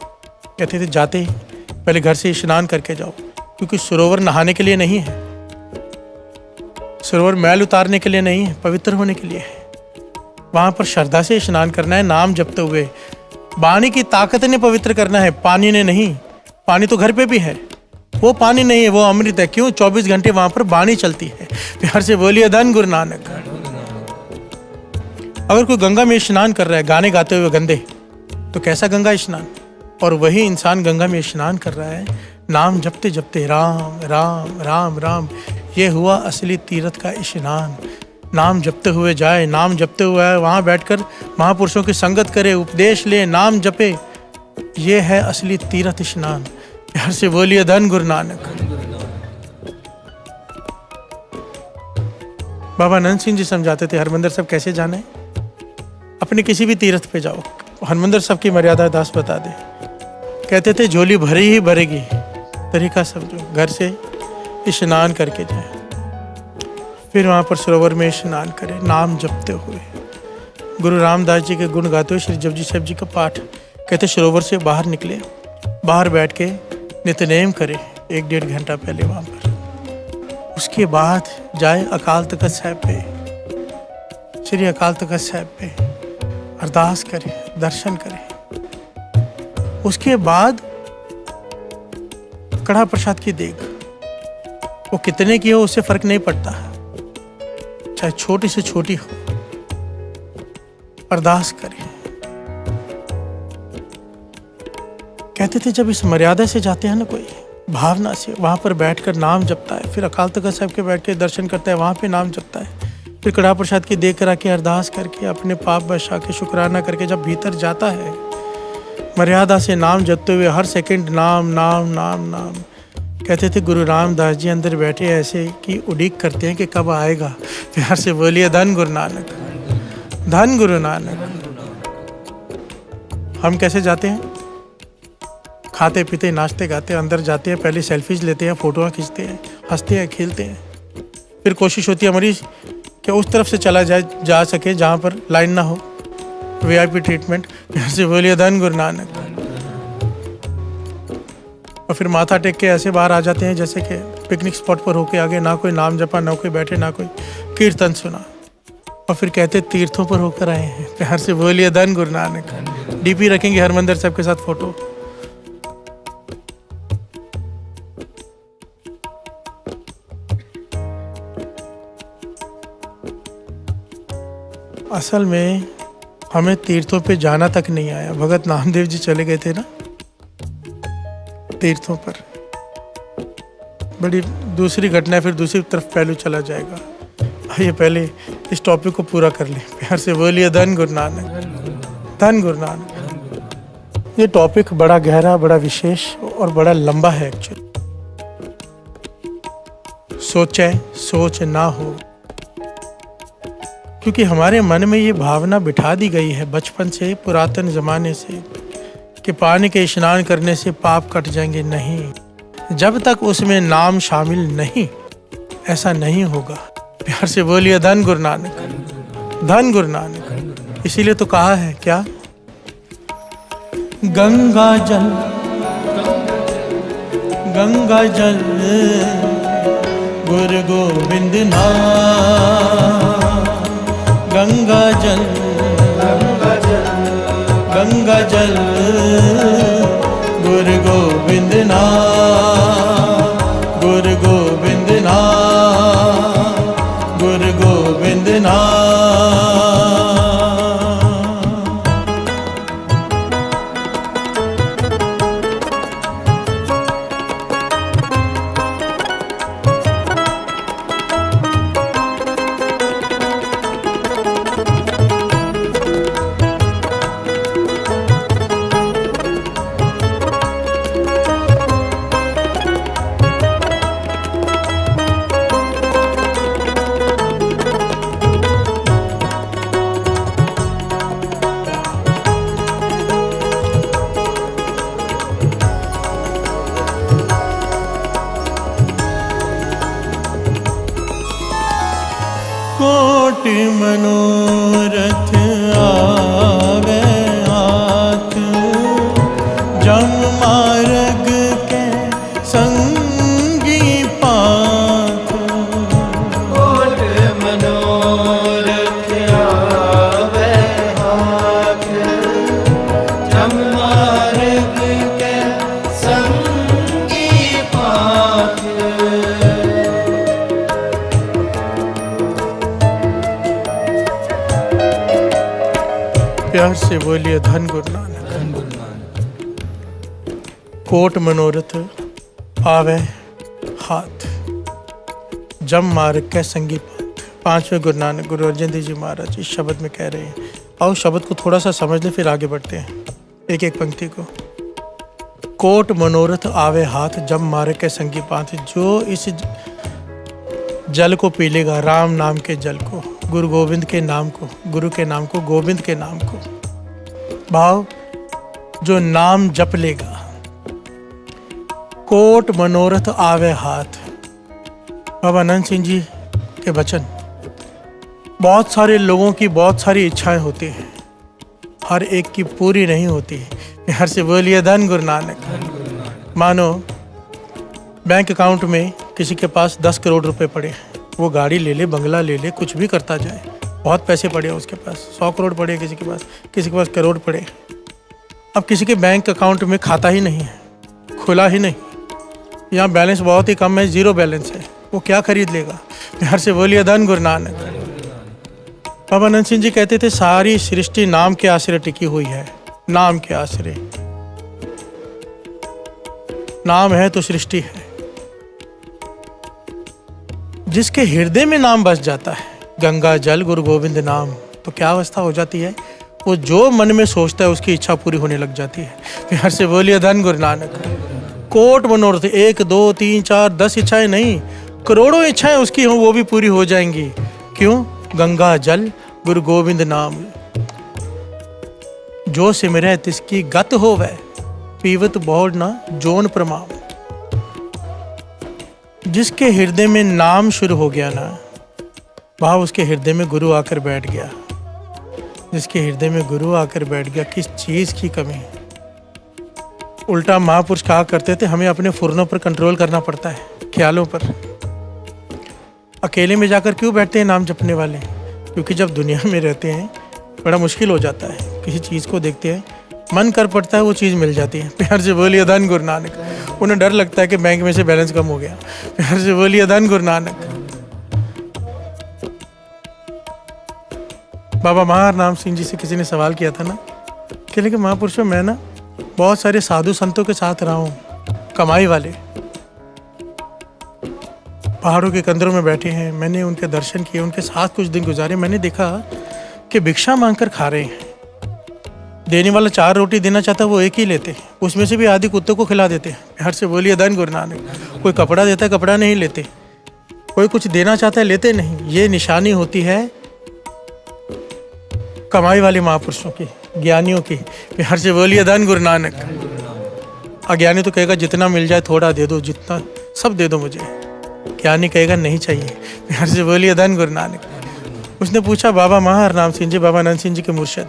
कहते थे जाते ही पहले घर से स्नान करके जाओ, क्योंकि सरोवर नहाने के लिए नहीं है, सरोवर मैल उतारने के लिए नहीं है, पवित्र होने के लिए है। वहां पर श्रद्धा से स्नान करना है, नाम जपते हुए। वाणी की ताकत ने पवित्र करना है, पानी ने नहीं। पानी तो घर पे भी है, वो पानी नहीं है, वो अमृत है। क्यों? 24 घंटे वहां पर वाणी चलती है। प्यार से बोलिए धन गुरु नानक। अगर कोई गंगा में स्नान कर रहा है गाने गाते हुए गंदे, तो कैसा गंगा स्नान। और वही इंसान गंगा में स्नान कर रहा है नाम जपते जपते, राम राम राम राम। ये हुआ असली तीर्थ का स्नान। नाम जपते हुए जाए, नाम जपते हुए वहाँ बैठकर महापुरुषों की संगत करे, उपदेश ले, नाम जपे, ये है असली तीर्थ स्नान। प्यार से बोलिए धन गुरु नानक। बाबा नंद सिंह जी समझाते थे हरमंदिर साहब कैसे जाना है। अपने किसी भी तीर्थ पे जाओ, हरमंदिर साहब की मर्यादा दास बता दे। कहते थे झोली भरी ही भरेगी, तरीका समझो। घर से स्नान करके जाए, फिर वहाँ पर सरोवर में स्नान करें नाम जपते हुए। गुरु रामदास जी के गुण गाते हुए श्री जपजी साहिब जी का पाठ। कहते सरोवर से बाहर निकले, बाहर बैठ के नित्यनेम करें 1-1.5 घंटा पहले वहाँ पर। उसके बाद जाए अकाल तख्त साहिब पे, श्री अकाल तख्त साहिब पे अरदास करें, दर्शन करें। उसके बाद कड़ा प्रसाद की देग, वो कितने की हो उससे फर्क नहीं पड़ता, चाहे छोटी से छोटी हो, अरदास करें। कहते थे जब इस मर्यादा से जाते हैं ना कोई, भावना से, वहां पर बैठकर नाम जपता है, फिर अकाल तख्त साहिब के बैठ के दर्शन करता है, वहां पे नाम जपता है, फिर कड़ा प्रसाद की देग करा के अरदास करके अपने पाप बचा के शुक्राना करके जब भीतर जाता है, मर्यादा से नाम जपते हुए हर सेकंड नाम नाम नाम नाम। कहते थे गुरु रामदास जी अंदर बैठे ऐसे कि उड़ीक करते हैं कि कब आएगा। प्यार से बोलिए धन गुरु नानक, धन गुरु नानक। हम कैसे जाते हैं? खाते पीते नाचते गाते अंदर जाते हैं, पहले सेल्फीज लेते हैं, फोटोआं खींचते हैं, हंसते हैं, खेलते हैं, फिर कोशिश होती है हमारी कि उस तरफ से चला जा सके जहाँ पर लाइन ना हो, VIP ट्रीटमेंट। ऐसे बोलिए धन गुरु नानक। और फिर माथा टेक के ऐसे बाहर आ जाते हैं जैसे कि पिकनिक स्पॉट पर होके आगे, ना कोई नाम जपा, ना कोई बैठे, ना कोई कीर्तन सुना, और फिर कहते तीर्थों पर होकर आए हैं। प्यार से बोलिए धन गुरु नानक। DP रखेंगे हरमंदिर साहब के साथ फोटो। असल में हमें तीर्थों पे जाना तक नहीं आया। भगत नामदेव जी चले गए थे ना तीर्थों पर, बड़ी दूसरी घटना है, फिर दूसरी तरफ पहलू चला जाएगा। आइए पहले इस टॉपिक को पूरा कर लें। प्यार से बोलिए धन गुरु नानक, धन गुरु नानक। ये टॉपिक बड़ा गहरा, बड़ा विशेष और बड़ा लंबा है एक्चुअली। सोचे सोच ना हो, क्योंकि हमारे मन में ये भावना बिठा दी गई है बचपन से, पुरातन जमाने से, कि पानी के स्नान करने से पाप कट जाएंगे। नहीं, जब तक उसमें नाम शामिल नहीं, ऐसा नहीं होगा। प्यार से बोलिए धन गुरु नानक, धन गुरु नानक। इसीलिए तो कहा है क्या, गंगा जल, गंगा जल गुरु गोविंद नाम, गंगा जल, गंगा जल गुरु गोविंद नाम, गुरु गोविंद नाम, गुरु गोविंद नाम। कोटि मनोरथ आवे हाथ, जम मार्ग के संगी पाथ। कोटि मनोरथ आवे हाथ, जम मार्ग के संगी पाथ। प्यार से बोलिए धन गुरु नानक, धन गुरु नानक। कोट मनोरथ आवे हाथ, जम मार्ग के संगी पाथ। पांचवें गुरु नानक गुरु अर्जन देव जी महाराज इस शब्द में कह रहे हैं। आओ शब्द को थोड़ा सा समझ लें, फिर आगे बढ़ते हैं एक एक पंक्ति को। कोट मनोरथ आवे हाथ, जम मार्ग के संगी पाथ। जो इस जल को पी लेगा, राम नाम के जल को, गुरु गोविंद के नाम को, गुरु के नाम को, गोविंद के नाम को, भाव जो नाम जप लेगा, कोट मनोरथ आवे हाथ। बाबा आनंद सिंह जी के वचन। बहुत सारे लोगों की बहुत सारी इच्छाएं होती हैं, हर एक की पूरी नहीं होती है। हर से बोलिए धन गुरु नानक। मानो बैंक अकाउंट में किसी के पास 10 करोड़ रुपए पड़े हैं, वो गाड़ी ले ले, बंगला ले ले, कुछ भी करता जाए, बहुत पैसे पड़े हैं उसके पास, 100 करोड़ पड़े किसी के पास करोड़ पड़े। अब किसी के बैंक अकाउंट में खाता ही नहीं है, खुला ही नहीं, यहाँ बैलेंस बहुत ही कम है, 0 बैलेंस है, वो क्या खरीद लेगा। प्यार से बोलिए धन गुरु नानक। बाबा आनंद सिंह जी कहते थे सारी सृष्टि नाम के आश्रय टिकी हुई है, नाम के आश्रय। नाम है तो सृष्टि है। जिसके हृदय में नाम बस जाता है, गंगा जल गुरु गोविंद नाम, तो क्या अवस्था हो जाती है, वो जो मन में सोचता है उसकी इच्छा पूरी होने लग जाती है। प्यार से बोलिए धन गुरु नानक। कोट मनोरथ, 1 2 3 4 10 इच्छाएं नहीं, करोड़ों इच्छाएं उसकी हों, वो भी पूरी हो जाएंगी। क्यों? गंगा जल गुरु गोविंद नाम। जो सिमरै तिसकी गत होवै, पीवत बहुड़ ना जोन प्रमाम। जिसके हृदय में नाम शुरू हो गया ना, वहाँ उसके हृदय में गुरु आकर बैठ गया। जिसके हृदय में गुरु आकर बैठ गया, किस चीज की कमी। उल्टा महापुरुष कहा करते थे हमें अपने फुरनों पर कंट्रोल करना पड़ता है, ख्यालों पर। अकेले में जाकर क्यों बैठते हैं नाम जपने वाले? क्योंकि जब दुनिया में रहते हैं बड़ा मुश्किल हो जाता है, किसी चीज़ को देखते हैं, मन कर पड़ता है, वो चीज़ मिल जाती है। प्यार से बोलिए धन गुरु नानक। उन्हें डर लगता है कि बैंक में से बैलेंस कम हो गया। प्यार से बोलिए धन गुरु नानक। बाबा महार नाम सिंह जी से किसी ने सवाल किया था ना कि लेकिन महापुरुषों मैं ना बहुत सारे साधु संतों के साथ रहा हूँ, कमाई वाले, पहाड़ों के कंदरों में बैठे हैं, मैंने उनके दर्शन किए, उनके साथ कुछ दिन गुजारे, मैंने देखा कि भिक्षा मांगकर खा रहे हैं। देने वाला 4 रोटी देना चाहता है वो एक ही लेते हैं, उसमें से भी आधी कुत्तों को खिला देते हैं। प्यार से बोलिए धन गुरु नानक। कोई कपड़ा देता है, कपड़ा नहीं लेते, कोई कुछ देना चाहता है, लेते नहीं। ये निशानी होती है कमाई वाले महापुरुषों की, ज्ञानियों की। प्यार से बोलिए धन गुरु नानक। अज्ञानी तो कहेगा जितना मिल जाए थोड़ा दे दो, जितना सब दे दो मुझे। ज्ञानी कहेगा नहीं चाहिए। प्यार से बोलिए धन गुरु नानक। उसने पूछा बाबा महार नाम सिंह जी, बाबा नंद सिंह जी के मुर्शद,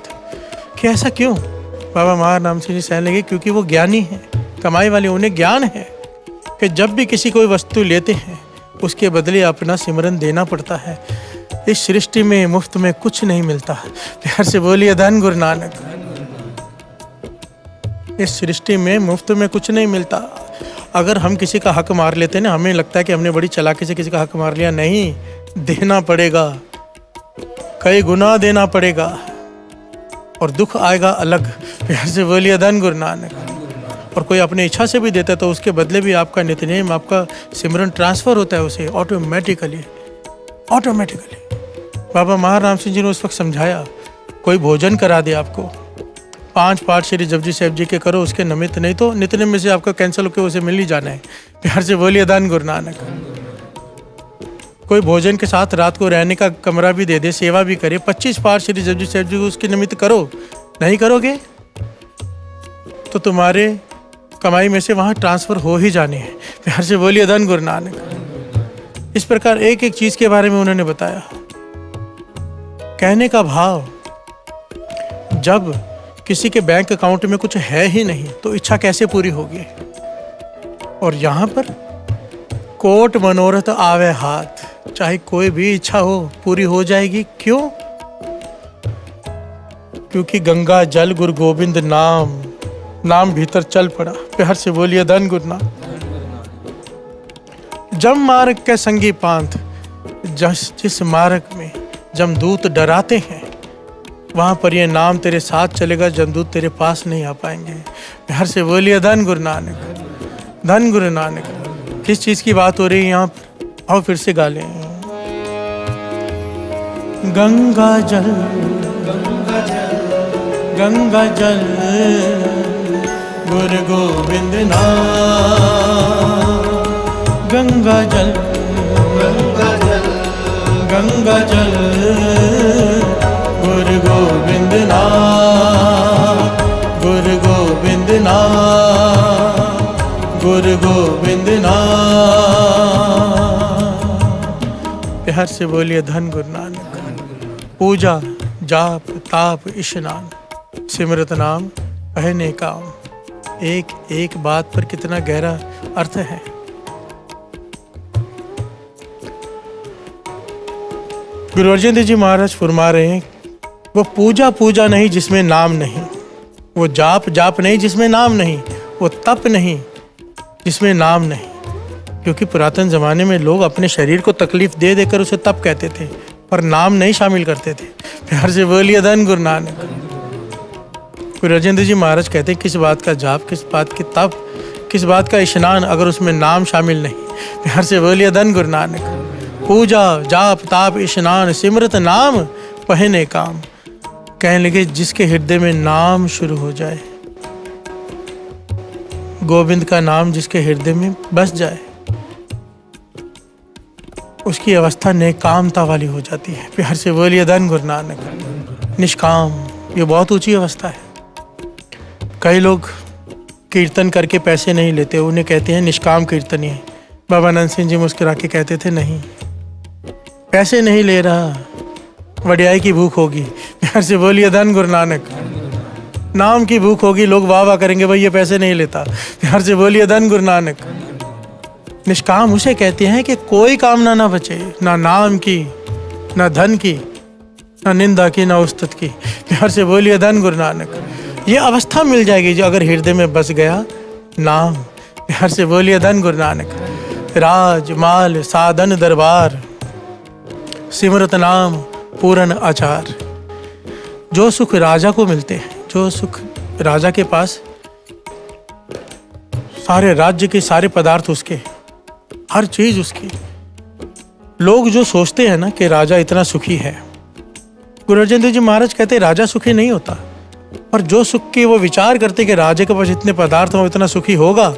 कि ऐसा क्यों? बाबा महार नाम सिंह जी कहने लगे क्योंकि वो ज्ञानी हैं, कमाई वाले, उन्हें ज्ञान है कि जब भी किसी कोई वस्तु लेते हैं उसके बदले अपना सिमरन देना पड़ता है। इस सृष्टि में मुफ्त में कुछ नहीं मिलता। प्यार से बोलिए धन गुरु नानक। इस सृष्टि में मुफ्त में कुछ नहीं मिलता। अगर हम किसी का हक मार लेते हैं ना, हमें लगता है कि हमने बड़ी चालाकी से किसी का हक मार लिया। नहीं, देना पड़ेगा, कई गुना देना पड़ेगा और दुख आएगा अलग। प्यार से बोलिए धन गुरु नानक। और कोई अपनी इच्छा से भी देता है तो उसके बदले भी आपका नित्यनेम, आपका सिमरन ट्रांसफर होता है उसे ऑटोमेटिकली। बाबा महाराम सिंह जी ने उस वक्त समझाया, कोई भोजन करा दे आपको, 5 पाठ श्री जपजी साहिब जी के करो, उसके निमित्त, नहीं तो नित्यनेम में से आपका कैंसिल होकर उसे मिल ही जाना है। प्यार से बोलिए धन गुरु नानक। कोई भोजन के साथ रात को रहने का कमरा भी दे दे, सेवा भी करे, 25 पाठ श्री जपजी साहिब जी उसके निमित्त करो। नहीं करोगे तो तुम्हारे कमाई में से वहाँ ट्रांसफर हो ही जाने हैं। प्यार से बोलिए धन गुरु नानक। इस प्रकार एक एक चीज के बारे में उन्होंने बताया। कहने का भाव, जब किसी के बैंक अकाउंट में कुछ है ही नहीं तो इच्छा कैसे पूरी होगी? और यहाँ पर कोट मनोरथ आवे हाथ, चाहे कोई भी इच्छा हो पूरी हो जाएगी। क्यों? क्योंकि गंगा जल गुरु गोविंद नाम, नाम भीतर चल पड़ा। प्यार से बोलिए धन गुरु नाम। जम मार्ग के संगी पांथ, जिस मार्ग में जमदूत डराते हैं वहां पर ये नाम तेरे साथ चलेगा, जमदूत तेरे पास नहीं आ पाएंगे। प्यार से बोलिए धन गुरु नानक। धन गुरु नानक। किस चीज की बात हो रही है यहाँ पर? आओ फिर से गा लें। गंगा जल, गंगा जल गुरु गोविंद नाम। गंगा जल, गंगा जल गुरु गोविंद नाम। गुरु गोविंद नाम, गुरु गोविंद नाम। प्यार से बोलिए धन गुरु नानक। पूजा, जाप, ताप, स्नान, सिमरत नाम, कहने काम, एक एक बात पर कितना गहरा अर्थ है। गुरु अर्जन देव जी महाराज फरमा रहे हैं, वो पूजा पूजा नहीं जिसमें नाम नहीं, वो जाप जाप नहीं जिसमें नाम नहीं, वो तप नहीं जिसमें नाम नहीं। क्योंकि पुरातन जमाने में लोग अपने शरीर को तकलीफ दे देकर उसे तप कहते थे, पर नाम नहीं शामिल करते थे। प्यार से बोलिए धन गुरु नानक। गुरु अर्जन देव जी महाराज कहते हैं, किस बात का जाप, किस बात की तप, किस बात का स्नान अगर उसमें नाम शामिल नहीं। प्यार से बोलिए धन गुरु नानक। पूजा, जाप, ताप, स्नान, सिमरत नाम, पहने काम। कहने लगे जिसके हृदय में नाम शुरू हो जाए, गोविंद का नाम जिसके हृदय में बस जाए, उसकी अवस्था नेकामता वाली हो जाती है। प्यार से बोलिए धन गुरु नानक। निष्काम, ये बहुत ऊंची अवस्था है। कई लोग कीर्तन करके पैसे नहीं लेते, उन्हें कहते हैं निष्काम कीर्तनी है। बाबा नंद सिंह जी मुस्कुरा के कहते थे, नहीं, पैसे नहीं ले रहा, वडियाई की भूख होगी। प्यार से बोलिए धन गुरु नानक। नाम की भूख होगी, लोग वाह वाह करेंगे, भाई ये पैसे नहीं लेता। प्यार से बोलिए धन गुरु नानक। निष्काम उसे कहते हैं कि कोई कामना ना बचे, ना नाम की, ना धन की, ना निंदा की, ना उस्तत की। प्यार से बोलिए धन गुरु नानक। ये अवस्था मिल जाएगी जो अगर हृदय में बस गया नाम। प्यार से बोलिए धन गुरु नानक। राज माल साधन दरबार, सिमरत नाम पूरन आचार। जो सुख राजा को मिलते हैं, जो सुख राजा के पास, सारे राज्य के सारे पदार्थ उसके, हर चीज उसकी। लोग जो सोचते हैं ना कि राजा इतना सुखी है, गुरु अर्जन देव जी महाराज कहते हैं राजा सुखी नहीं होता, और जो सुख के वो विचार करते कि राजा के पास इतने पदार्थ हो इतना सुखी होगा,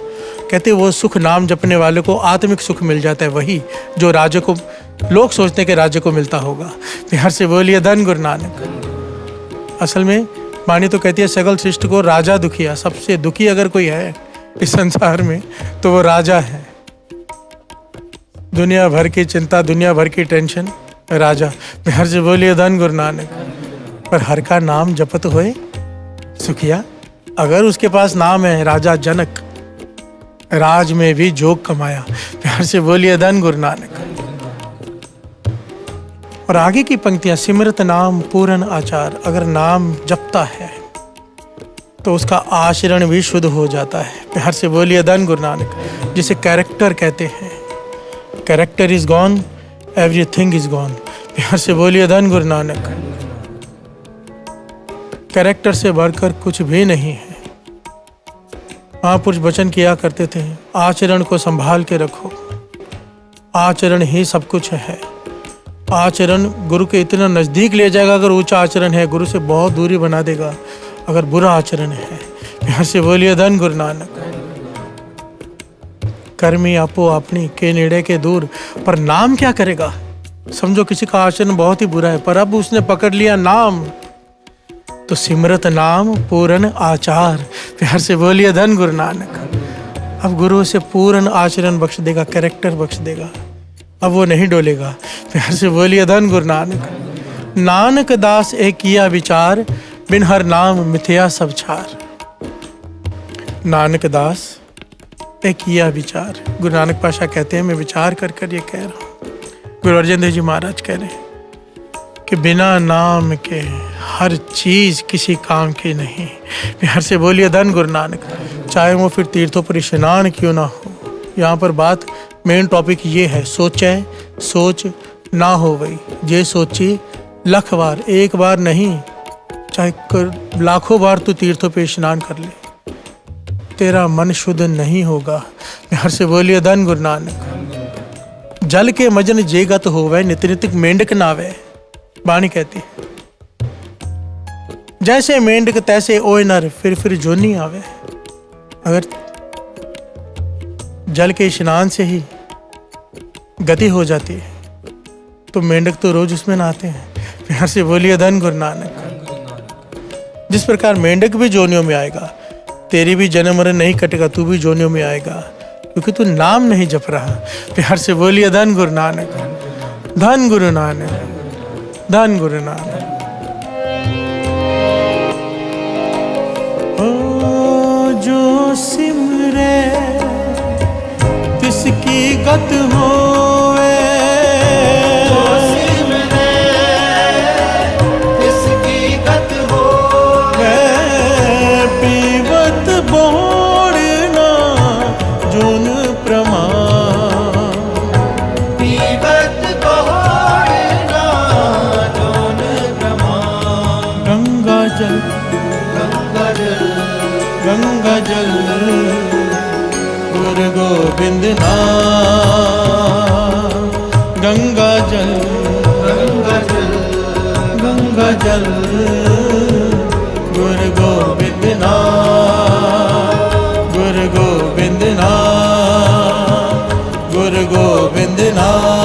कहते वो सुख नाम जपने वाले को आत्मिक सुख मिल जाता है, वही जो राजा को लोग सोचते हैं कि राजा को मिलता होगा। बिहार से बोलिए धन गुरु नानक। असल में वाणी तो कहती है सकल सृष्टि को राजा दुखिया, सबसे दुखी अगर कोई है इस संसार में तो वो राजा है। दुनिया भर की चिंता, दुनिया भर की टेंशन, राजा। बिहार से बोलिए धन गुरु नानक। पर हर का नाम जपत होए सुखिया। अगर उसके पास नाम है राजा जनक, राज में भी जोग कमाया। प्यार से बोलिए धन गुरु नानक। और आगे की पंक्तियां, सिमरत नाम पूर्ण आचार। अगर नाम जपता है तो उसका आचरण भी शुद्ध हो जाता है। प्यार से बोलिए धन गुरु नानक। जिसे कैरेक्टर कहते हैं, character is gone, everything is gone. प्यार से बोलिए धन गुरु नानक। कैरेक्टर से बढ़कर कुछ भी नहीं है। महापुरुष वचन किया करते थे, आचरण को संभाल के रखो, आचरण ही सब कुछ है। आचरण गुरु के इतना नजदीक ले जाएगा, अगर ऊंचा आचरण है गुरु से बहुत दूरी बना देगा अगर बुरा आचरण है। यहाँ से बोलिए धन गुरु नानक। कर्मी आपो अपनी के नेड़े के दूर। पर नाम क्या करेगा? समझो किसी का आचरण बहुत ही बुरा है, पर अब उसने पकड़ लिया नाम, तो सिमरत नाम पूर्ण आचार। प्यार से बोलिए धन गुरु नानक। अब गुरु से पूर्ण आचरण बख्श देगा, कैरेक्टर बख्श देगा, अब वो नहीं डोलेगा। प्यार से बोलिए धन गुरु नानक। नानक दास एक किया विचार, बिन हर नाम मिथ्या सब छार। नानक दास एक किया विचार। गुरु नानक पाशाह कहते हैं, मैं विचार कर कर ये कह रहा हूँ। गुरु अर्जन देव जी महाराज कह रहे हैं कि बिना नाम के हर चीज किसी काम की नहीं। प्यार से बोलिए धन गुरु नानक। चाहे वो फिर तीर्थों पर स्नान क्यों ना हो। यहाँ पर बात, मेन टॉपिक ये है, सोचे सोच ना हो वही, ये सोची लख बार, एक बार नहीं, चाहे लाखों बार तू तीर्थों पे स्नान कर ले, तेरा मन शुद्ध नहीं होगा। प्यार से बोलिए धन गुरु नानक। जल के मजन जेगत होवे, नित नित मेंढक नावे। वाणी कहती है, जैसे मेंढक तैसे ओए नर, फिर जोनी आवे। अगर जल के स्नान से ही गति हो जाती है तो मेंढक तो रोज उसमें नहाते हैं। प्यार से बोलिए धन गुरु नानक। जिस प्रकार मेंढक भी जोनियों में आएगा, तेरी भी जन्म मरण नहीं कटेगा, तू भी जोनियों में आएगा, क्योंकि तू नाम नहीं जप रहा। प्यार से बोलिए धन गुरु नानक। धन गुरु नानक, धन गुरु नानक। ओ जो सिमरे तिसकी गत होवे, जो सिमरे तिसकी गत होवे। पीवत बोड़ना जोन प्रमाण। पीवत बोड़ना जोन प्रमाण। गंगा जल, गंगा जल, गंगा जल, गुरु गोविंद नाम। गंगा जल, गंगा जल, गंगा जल, गुरु गोविंद नाम। गुरु गोविंद नाम, गुरु गोविंद नाम।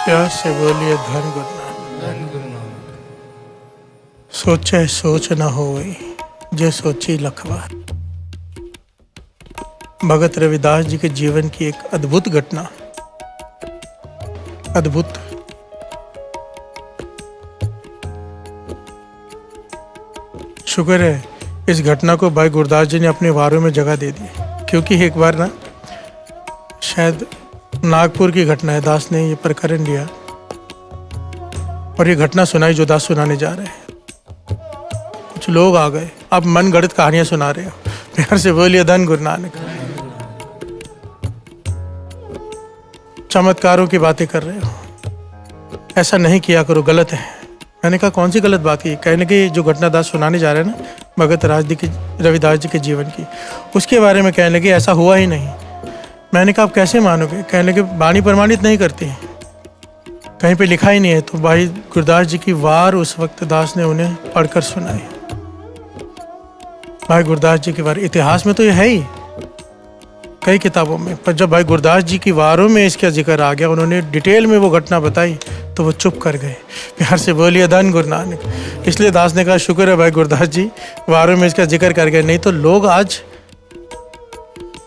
प्यार से बोलिए धन गुरु नानक। सोचे सोच न होई, जे सोची लख बार। भगत रविदास जी के जीवन की एक अद्भुत घटना, अद्भुत। शुक्र है इस घटना को भाई गुरदास जी ने अपने वारों में जगह दे दी, क्योंकि एक बार ना शायद नागपुर की घटना है, दास ने ये प्रकरण लिया और ये घटना सुनाई जो दास सुनाने जा रहे हैं। कुछ लोग आ गए, आप मन गढ़ंत कहानियां सुना रहे हो, प्यार से बोलिए धन गुरु नानक। चमत्कारों की बातें कर रहे हो, ऐसा नहीं किया करो, गलत है। मैंने कहा कौन सी गलत बात की? कहने की जो घटना दास सुनाने जा रहे हैं ना भगत रविदास जी के जीवन की, उसके बारे में कहने लगे ऐसा हुआ ही नहीं। मैंने कहा आप कैसे मानोगे? कहने लगे वाणी प्रमाणित नहीं करती, कहीं पे लिखा ही नहीं है। तो भाई गुरदास जी की वार उस वक्त दास ने उन्हें पढ़कर सुनाई। भाई गुरदास जी की वार इतिहास में तो ये है ही कई किताबों में, पर जब भाई गुरदास जी की वारों में इसका जिक्र आ गया, उन्होंने डिटेल में वो घटना बताई, तो वो चुप कर गए। प्यार से बोलिए धन गुरु नानक। इसलिए दास ने कहा शुक्र है भाई गुरदास जी वारों में इसका जिक्र कर गए, नहीं तो लोग आज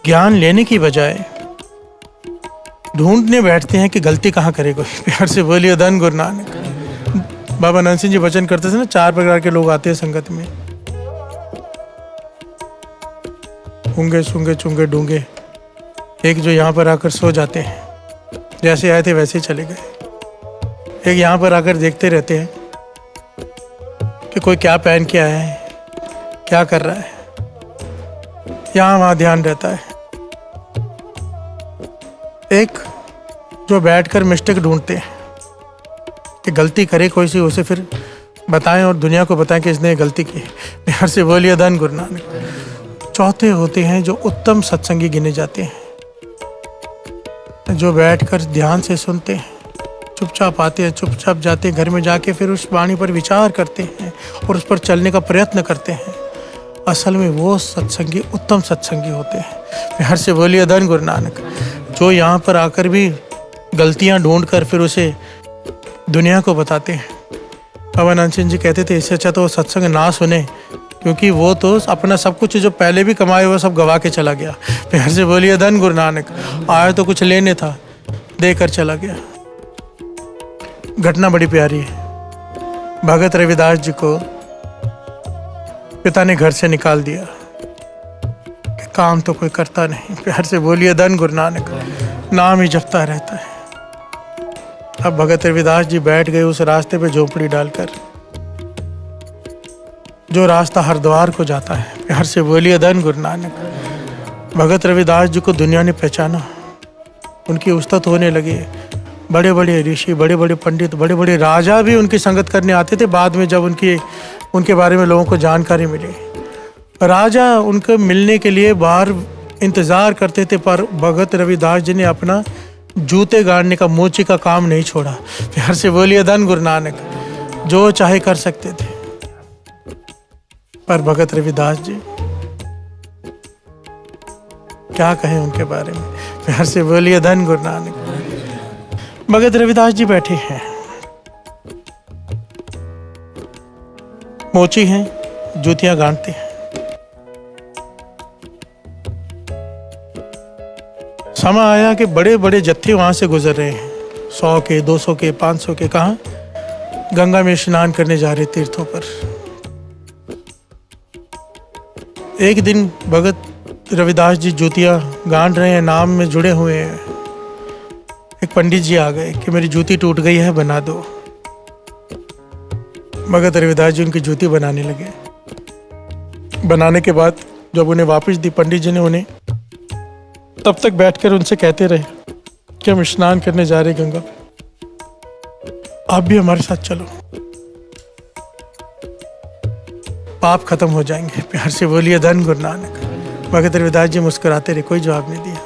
ज्ञान लेने की बजाय ढूंढने बैठते हैं कि गलती कहाँ करे कोई। प्यार से बोलिए धन गुरु नानक। बाबा नंद सिंह जी वचन करते थे ना, 4 प्रकार के लोग आते हैं संगत में, ऊंगे सूंगे चुंगे डूंगे। एक जो यहाँ पर आकर सो जाते हैं, जैसे आए थे वैसे ही चले गए। एक यहाँ पर आकर देखते रहते हैं कि कोई क्या पहन के आया है, क्या कर रहा है, यहाँ वहाँ ध्यान रहता है। एक जो बैठकर मिस्टेक ढूंढते हैं कि गलती करे कोई सी, उसे फिर बताएं और दुनिया को बताएं कि इसने गलती की। प्यार से बोलिए धन गुरु नानक। चौथे होते हैं जो उत्तम सत्संगी गिने जाते हैं, जो बैठकर ध्यान से सुनते हैं, चुपचाप आते हैं, चुपचाप जाते हैं, घर में जाके फिर उस वाणी पर विचार करते हैं और उस पर चलने का प्रयत्न करते हैं। असल में वो सत्संगी उत्तम सत्संगी होते हैं। प्यार से बोलिए धन गुरु नानक। जो यहाँ पर आकर भी गलतियाँ ढूंढकर फिर उसे दुनिया को बताते हैं। बाबा नंद सिंह जी कहते थे इससे अच्छा तो सत्संग ना सुने, क्योंकि वो तो अपना सब कुछ जो पहले भी कमाए हुआ सब गवा के चला गया। प्यार से बोलिए धन गुरु नानक। आया तो कुछ लेने था, देकर चला गया। घटना बड़ी प्यारी है। भगत रविदास जी को पिता ने घर से निकाल दिया कि काम तो कोई करता नहीं। प्यार से बोलिए धन गुरु नानक। नाम ही जपता रहता है। अब भगत रविदास जी बैठ गए उस रास्ते पे झोपड़ी डालकर, जो रास्ता हरिद्वार को जाता है। प्यार से बोलिए धन गुरु नानक। भगत रविदास जी को दुनिया ने पहचाना, उनकी उस्तत होने लगी। बड़े बड़े ऋषि, बड़े बड़े पंडित, बड़े बड़े राजा भी उनकी संगत करने आते थे। बाद में जब उनके बारे में लोगों को जानकारी मिली, राजा उनको मिलने के लिए बाहर इंतज़ार करते थे, पर भगत रविदास जी ने अपना जूते गाड़ने का, मोची का काम नहीं छोड़ा। प्यार से बोलिए धन गुरु नानक। जो चाहे कर सकते थे, पर भगत रविदास जी क्या कहें उनके बारे में। प्यार से बोलिए धन गुरु नानक। भगत रविदास जी बैठे हैं, मोची हैं, जूतियां गांठते हैं। समय आया कि बड़े बड़े जत्थे वहां से गुजर रहे हैं, 100 के, 200 के, 500 के। कहाँ? गंगा में स्नान करने जा रहे तीर्थों पर। एक दिन भगत रविदास जी जूतियां गांठ रहे हैं, नाम में जुड़े हुए हैं। एक पंडित जी आ गए कि मेरी जूती टूट गई है, बना दो। भगत रविदास जी उनकी जूती बनाने लगे। बनाने के बाद जब उन्हें वापस दी, पंडित जी ने उन्हें तब तक बैठकर उनसे कहते रहे कि हम स्नान करने जा रहे गंगा पे, आप भी हमारे साथ चलो, पाप खत्म हो जाएंगे। प्यार से बोलिए धन गुरु नानक। भगत रविदास जी मुस्कुराते रहे, कोई जवाब नहीं दिया।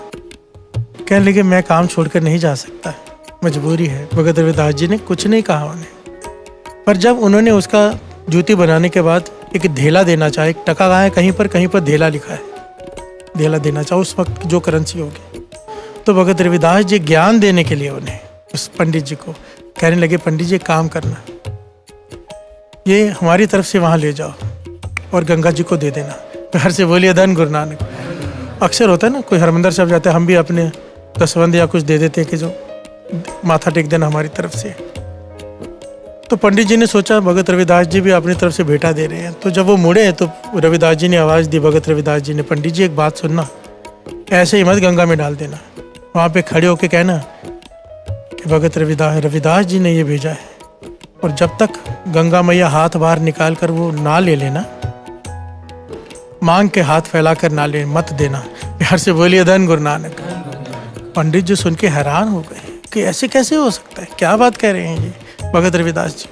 कहने लगे मैं काम छोड़कर नहीं जा सकता, मजबूरी है। भगत रविदास जी ने कुछ नहीं कहा उन्हें, पर जब उन्होंने उसका जूती बनाने के बाद एक धेला देना चाहे, एक टका कहा है, कहीं पर धेला लिखा है, धेला देना चाहे उस वक्त की जो करेंसी होगी, तो भगत रविदास जी ज्ञान देने के लिए उन्हें, उस पंडित जी को कहने लगे पंडित जी काम करना, ये हमारी तरफ से वहाँ ले जाओ और गंगा जी को दे देना। प्यार से बोलिए धन गुरु नानक। अक्सर होता है ना, कोई हरमंदिर साहब जाते हैं, हम भी अपने दसवंध या कुछ दे देते हैं कि जो माथा टेक देना हमारी तरफ से। तो पंडित जी ने सोचा भगत रविदास जी भी अपनी तरफ से भेंटा दे रहे हैं। तो जब वो मुड़े तो रविदास जी ने आवाज़ दी, भगत रविदास जी ने, पंडित जी एक बात सुनना, ऐसे ही मत गंगा में डाल देना, वहाँ पे खड़े होके कहना कि भगत रविदास जी ने ये भेजा है, और जब तक गंगा मैया हाथ बाहर निकाल कर वो ना ले लेना, मांग के हाथ फैलाकर ना ले मत देना। प्यार से बोलिए धन गुरु नानक। पंडित जी सुन के हैरान हो गए कि ऐसे कैसे हो सकता है, क्या बात कह रहे हैं ये भगत रविदास जी।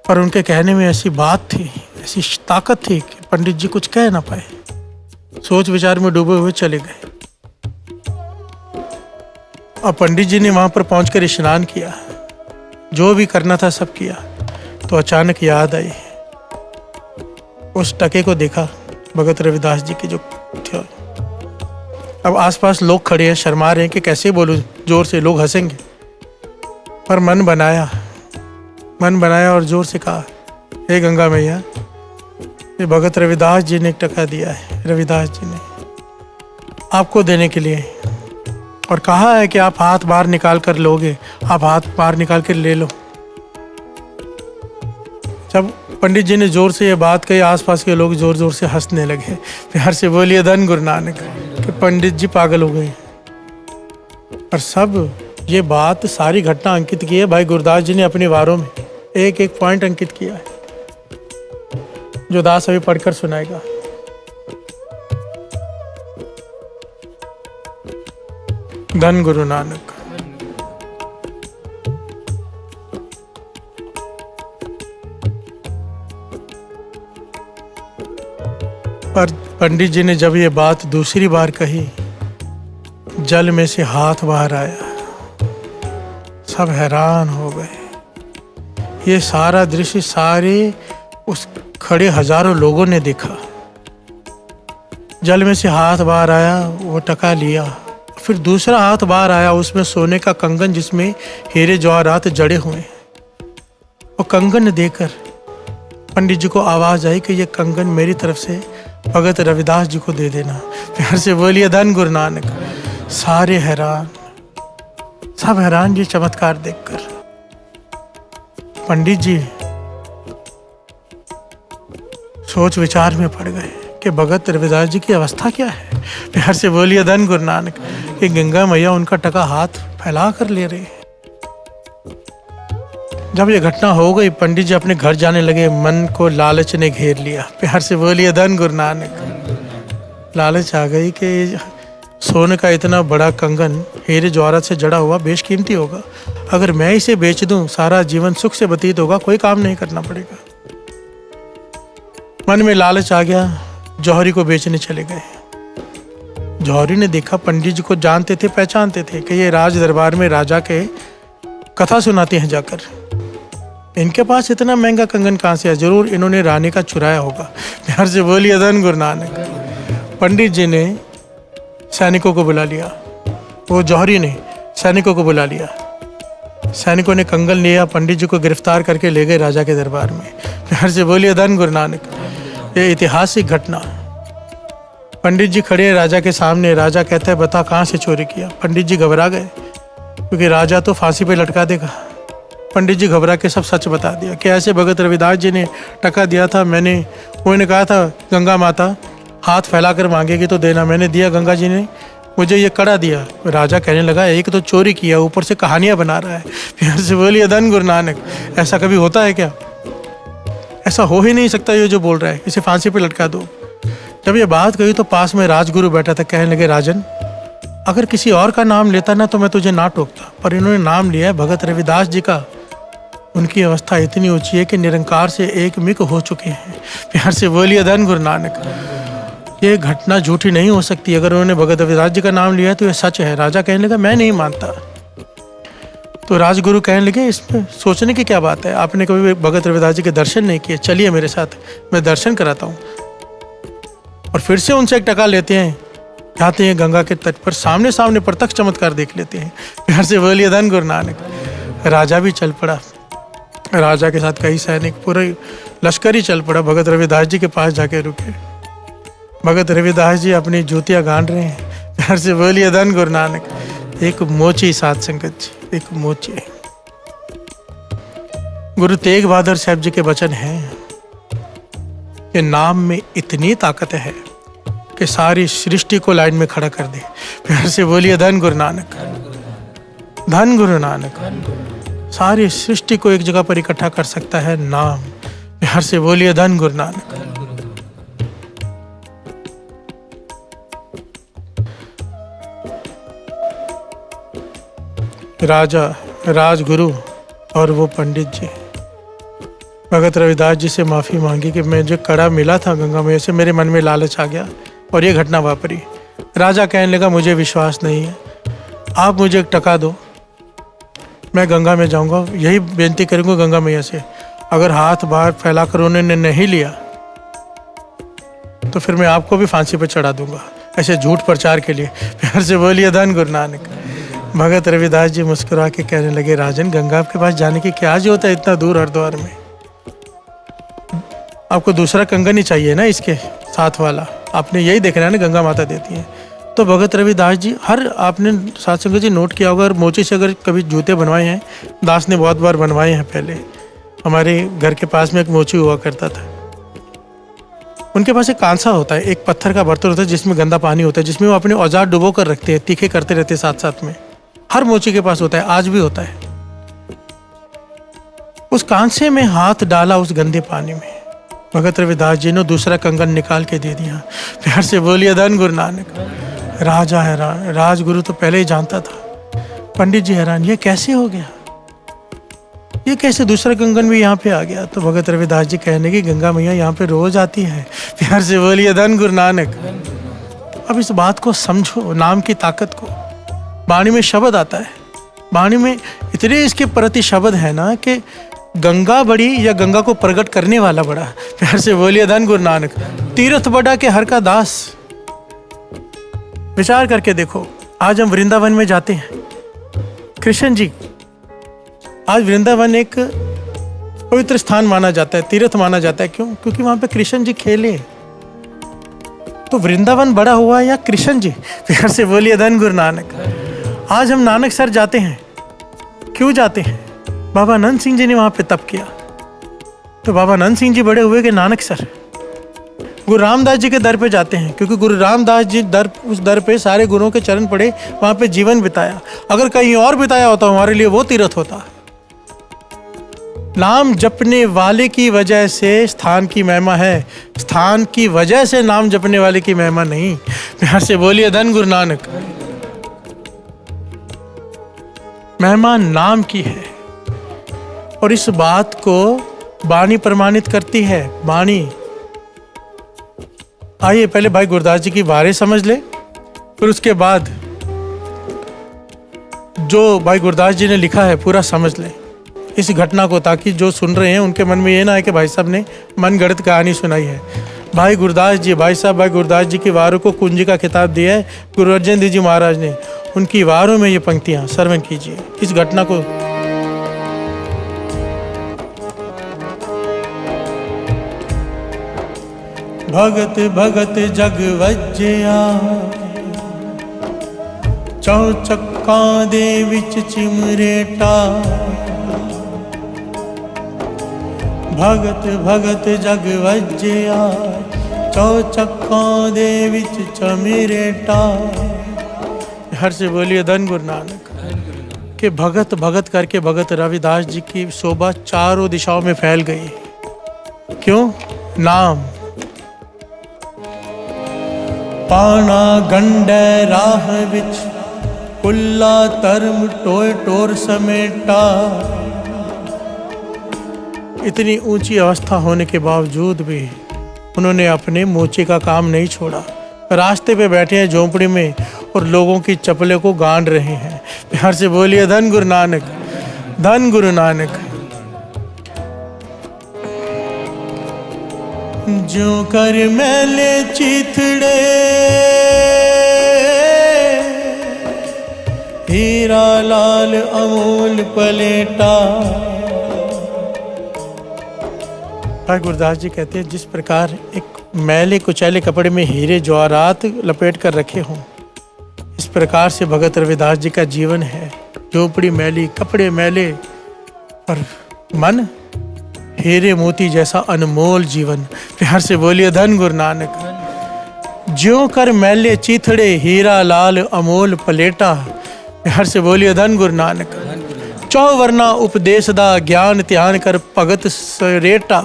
पर उनके कहने में ऐसी बात थी, ऐसी ताकत थी कि पंडित जी कुछ कह ना पाए, सोच विचार में डूबे हुए चले गए। और पंडित जी ने वहां पर पहुंचकर स्नान किया, जो भी करना था सब किया। तो अचानक याद आई, उस टके को देखा भगत रविदास जी की जो थे। अब आसपास लोग खड़े हैं, शर्मा रहे हैं कि कैसे बोलूं जोर से, लोग हंसेंगे। पर मन बनाया और जोर से कहा, हे गंगा मैया, ये भगत रविदास जी ने एक टका दिया है, रविदास जी ने आपको देने के लिए, और कहा है कि आप हाथ बाहर निकाल कर लोगे, आप हाथ बाहर निकाल कर ले लो। जब पंडित जी ने जोर से ये बात कही, आसपास के लोग जोर जोर से हंसने लगे। प्यार से बोलिए धन गुरु नानक। कि पंडित जी पागल हो गए। और सब ये बात, सारी घटना अंकित की है भाई गुरदास जी ने अपने वारों में, एक एक पॉइंट अंकित किया है, जो दास अभी पढ़कर सुनाएगा। धन गुरु नानक। पर पंडित जी ने जब ये बात दूसरी बार कही, जल में से हाथ बाहर आया, सब हैरान हो गए। ये सारा दृश्य सारे उस खड़े हजारों लोगों ने देखा। जल में से हाथ बाहर आया, वो टका लिया, फिर दूसरा हाथ बाहर आया, उसमें सोने का कंगन जिसमें हीरे जवाहरात जड़े हुए। वो कंगन देकर पंडित जी को आवाज आई कि ये कंगन मेरी तरफ से भगत रविदास जी को दे देना। प्यार से बोलिए धन गुरु नानक। सारे हैरान, सब हैरान ये चमत्कार देखकर। पंडित जी सोच विचार में पड़ गए कि भगत रविदास जी की अवस्था क्या है। प्यार से बोलिए धन गुरु नानक। कि गंगा मैया उनका टका हाथ फैला कर ले रहे। जब ये घटना हो गई, पंडित जी अपने घर जाने लगे। मन को लालच ने घेर लिया। प्यार से बोलिए धन गुरु नानक। लालच आ गई कि सोने का इतना बड़ा कंगन हीरे जवाहरात से जड़ा हुआ बेशकीमती होगा, अगर मैं इसे बेच दूं सारा जीवन सुख से व्यतीत होगा, कोई काम नहीं करना पड़ेगा। मन में लालच आ गया, जौहरी को बेचने चले गए। जौहरी ने देखा, पंडित जी को जानते थे, पहचानते थे कि ये राज दरबार में राजा के कथा सुनाते हैं जाकर। इनके पास इतना महंगा कंगन कहाँ से है, जरूर इन्होंने रानी का चुराया होगा। प्यार से बोलिए धन गुरु नानक। पंडित जी ने सैनिकों को बुला लिया, वो जौहरी ने सैनिकों को बुला लिया। सैनिकों ने कंगन लिया, पंडित जी को गिरफ्तार करके ले गए राजा के दरबार में। प्यार से बोलिए धन गुरु नानक। ये ऐतिहासिक घटना। पंडित जी खड़े हैं राजा के सामने। राजा कहता है, बता कहाँ से चोरी किया। पंडित जी घबरा गए, क्योंकि राजा तो फांसी पे लटका देगा। पंडित जी घबरा के सब सच बता दिया कि ऐसे भगत रविदास जी ने टका दिया था। उन्होंने कहा था गंगा माता हाथ फैला कर मांगेगी तो देना, मैंने दिया, गंगा जी ने मुझे ये कड़ा दिया। राजा कहने लगा, एक तो चोरी किया, ऊपर से कहानियां बना रहा है। प्यार से बोलिए धन गुरु नानक। ऐसा कभी होता है क्या? ऐसा हो ही नहीं सकता ये जो बोल रहा है, इसे फांसी पे लटका दो। जब ये बात कही तो पास में राजगुरु बैठा था। कहने लगे, राजन, अगर किसी और का नाम लेता ना तो मैं तुझे ना टोकता, पर इन्होंने नाम लिया है भगत रविदास जी का। उनकी अवस्था इतनी ऊंची है कि निरंकार से एक मिक हो चुके हैं। प्यार से बोलिए धन गुरु नानक। ये घटना झूठी नहीं हो सकती। अगर उन्होंने भगत रविदास जी का नाम लिया तो ये सच है। राजा कहने लगा, मैं नहीं मानता। तो राजगुरु कहने लगे, इसमें सोचने की क्या बात है, आपने कभी भगत रविदास जी के दर्शन नहीं किए, चलिए मेरे साथ, मैं दर्शन कराता हूँ। और फिर से उनसे एक टका लेते हैं, जाते हैं गंगा के तट पर, सामने सामने प्रत्यक्ष चमत्कार देख लेते हैं। प्यार से बोलिए धन गुरु नानक। राजा भी चल पड़ा, राजा के साथ कई सैनिक, पूरे लश्कर ही चल पड़ा। भगत रविदास जी के पास जाके रुके। भगत रविदास जी अपनी जूतियां गांड रहे हैं, प्यार से बोलिए धन गुरु नानक। एक मोची साध संगत जी, एक मोची। गुरु तेग बहादुर साहब जी के वचन हैं कि नाम में इतनी ताकत है कि सारी सृष्टि को लाइन में खड़ा कर दे। प्यार से बोलिए धन गुरु नानक, धन गुरु नानक। सारी सृष्टि को एक जगह पर इकट्ठा कर सकता है नाम। प्यार से बोलिए धन गुरु नानक। राजा, राजगुरु और वो पंडित जी भगत रविदास जी से माफ़ी मांगी कि मुझे कड़ा मिला था गंगा मैया से, मेरे मन में लालच आ गया और ये घटना वापरी। राजा कहने लगा मुझे विश्वास नहीं है, आप मुझे एक टका दो, मैं गंगा में जाऊंगा, यही बेनती करूंगा गंगा मैया से। अगर हाथ बाहर फैलाकर उन्होंने नहीं लिया तो फिर मैं आपको भी फांसी पर चढ़ा दूंगा, ऐसे झूठ प्रचार के लिए। प्यार से बोलिए धन गुरु नानक। भगत रविदास जी मुस्कुरा के कहने लगे, राजन गंगा के पास जाने की क्या जरूरत है इतना दूर हरिद्वार में? आपको दूसरा कंगन ही चाहिए ना इसके साथ वाला, आपने यही देखना है ना गंगा माता देती है। तो भगत रविदास जी हर, आपने साथ संगत जी नोट किया होगा, और मोची से अगर कभी जूते बनवाए हैं, दास ने बहुत बार बनवाए हैं। पहले हमारे घर के पास में एक मोची हुआ करता था, उनके पास एक कांसा होता है, एक पत्थर का बर्तन होता है जिसमें गंदा पानी होता है, जिसमें वो अपने औजार डुबो कर रखते हैं, तीखे करते रहते हैं साथ साथ में। हर मोची के पास होता है, आज भी होता है। उस कांसे में हाथ डाला उस गंदे पानी में, भगत रविदास जी ने दूसरा कंगन निकाल के दे दिया। प्यार से बोलिए धन गुरु नानक। राजा हैरान, राजगुरु तो पहले ही जानता था। पंडित जी हैरान, ये कैसे हो गया, ये कैसे दूसरा कंगन भी यहाँ पे आ गया? तो भगत रविदास जी कहने की गंगा मैया यहाँ पे रोज आती है। प्यार से बोलिए धन गुरु नानक। अब इस बात को समझो, नाम की ताकत को। वाणी में शब्द आता है, वाणी में इतने इसके प्रति शब्द है ना कि गंगा बड़ी या गंगा को प्रकट करने वाला बड़ा। प्यार से बोलिए धन गुरु नानक। तीर्थ बड़ा के हर का दास। विचार करके देखो, आज हम वृंदावन में जाते हैं, कृष्ण जी, आज वृंदावन एक पवित्र स्थान माना जाता है, तीर्थ माना जाता है। क्यों? क्योंकि वहां पे कृष्ण जी खेले। तो वृंदावन बड़ा हुआ या कृष्ण जी? प्यार से बोलिए धन गुरु नानक। आज हम नानक सर जाते हैं, क्यों जाते हैं? बाबा नंद सिंह जी ने वहां पे तप किया, तो बाबा नंद सिंह जी बड़े हुए कि नानक सर। गुरु रामदास जी के दर पे जाते हैं, क्योंकि गुरु रामदास जी उस दर पे सारे गुरुओं के चरण पड़े, वहां पे जीवन बिताया। अगर कहीं और बिताया होता हमारे लिए वो तीर्थ होता। नाम जपने वाले की वजह से स्थान की महिमा है, स्थान की वजह से नाम जपने वाले की महिमा नहीं। प्यार से बोलिए धन गुरु नानक। महिमा नाम की है, और इस बात को वाणी प्रमाणित करती है। वाणी, आइए पहले भाई गुरदास जी की वारे समझ ले, फिर उसके बाद जो भाई गुरदास जी ने लिखा है पूरा समझ ले इस घटना को, ताकि जो सुन रहे हैं उनके मन में ये ना है कि भाई साहब ने मन गढ़ंत कहानी सुनाई है। भाई गुरदास जी, भाई साहब भाई गुरदास जी की वारों को कुंजी का खिताब दिया है गुरु अर्जन देव जी महाराज ने। उनकी वारों में ये पंक्तियां श्रवण कीजिए, इस घटना को। भगत भगत जग वज्या, चौचक्का दे विच चिमरेटा। भगत भगत जग वज्या, चौचक्का दे विच चिमरेटा। हर से बोलिए धन गुरु नानक। कि भगत भगत करके भगत रविदास जी की शोभा चारों दिशाओं में फैल गई। क्यों? नाम। पाना गंडे राह विच, कुल्ला तरम टोय टोर समेटा। इतनी ऊंची अवस्था होने के बावजूद भी उन्होंने अपने मोचे का काम नहीं छोड़ा। रास्ते पे बैठे हैं झोंपड़ी में और लोगों की चप्पलें को गांड रहे हैं। प्यार से बोलिए धन गुरु नानक, धन गुरु नानक। जो कर मैले चिथड़े, हीरा लाल अमूल पलेटा। भाई गुरदास जी कहते हैं जिस प्रकार एक मैले कुचैले कपड़े में हीरे जवाहरात लपेट कर रखे हों। इस प्रकार से भगत रविदास जी का जीवन है। झोपड़ी मैली, कपड़े मैले और मन हीरे मोती जैसा अनमोल जीवन। प्यार से बोलिए धन गुरु नानक। ज्यों कर मैले चीथड़े हीरा लाल अमोल पलेटा। प्यार से बोलिए धन गुरु नानक। चौवर्ना उपदेश दा ज्ञान ध्यान कर भगत सरेटा।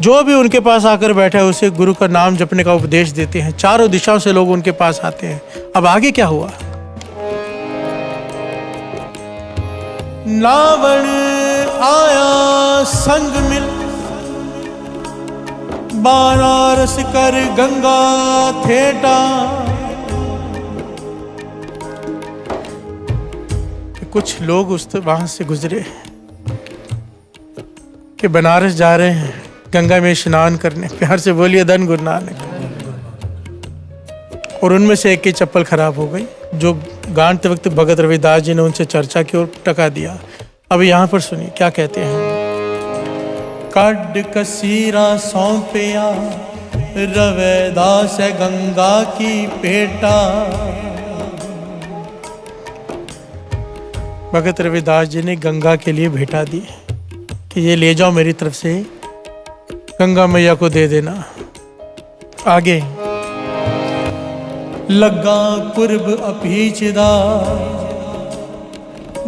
जो भी उनके पास आकर बैठा है उसे गुरु का नाम जपने का उपदेश देते हैं। चारों दिशाओं से लोग उनके पास आते हैं। अब आगे क्या हुआ? नावण आया संग मिल, बनारस कर गंगा थेटा। कुछ लोग वहां से गुजरे कि बनारस जा रहे हैं गंगा में स्नान करने। प्यार से बोलिए धन गुरु नानक। और उनमें से एक की चप्पल खराब हो गई, जो गांठते वक्त भगत रविदास जी ने उनसे चर्चा की और टका दिया। अब यहाँ पर सुनिए क्या कहते हैं। कड कसीरा सौंपया रविदास गंगा की पेटा। भगत रविदास जी ने गंगा के लिए भेंटा दी कि ये ले जाओ मेरी तरफ से, गंगा मैया को दे देना। आगे लगा पूर्व अपीचदा,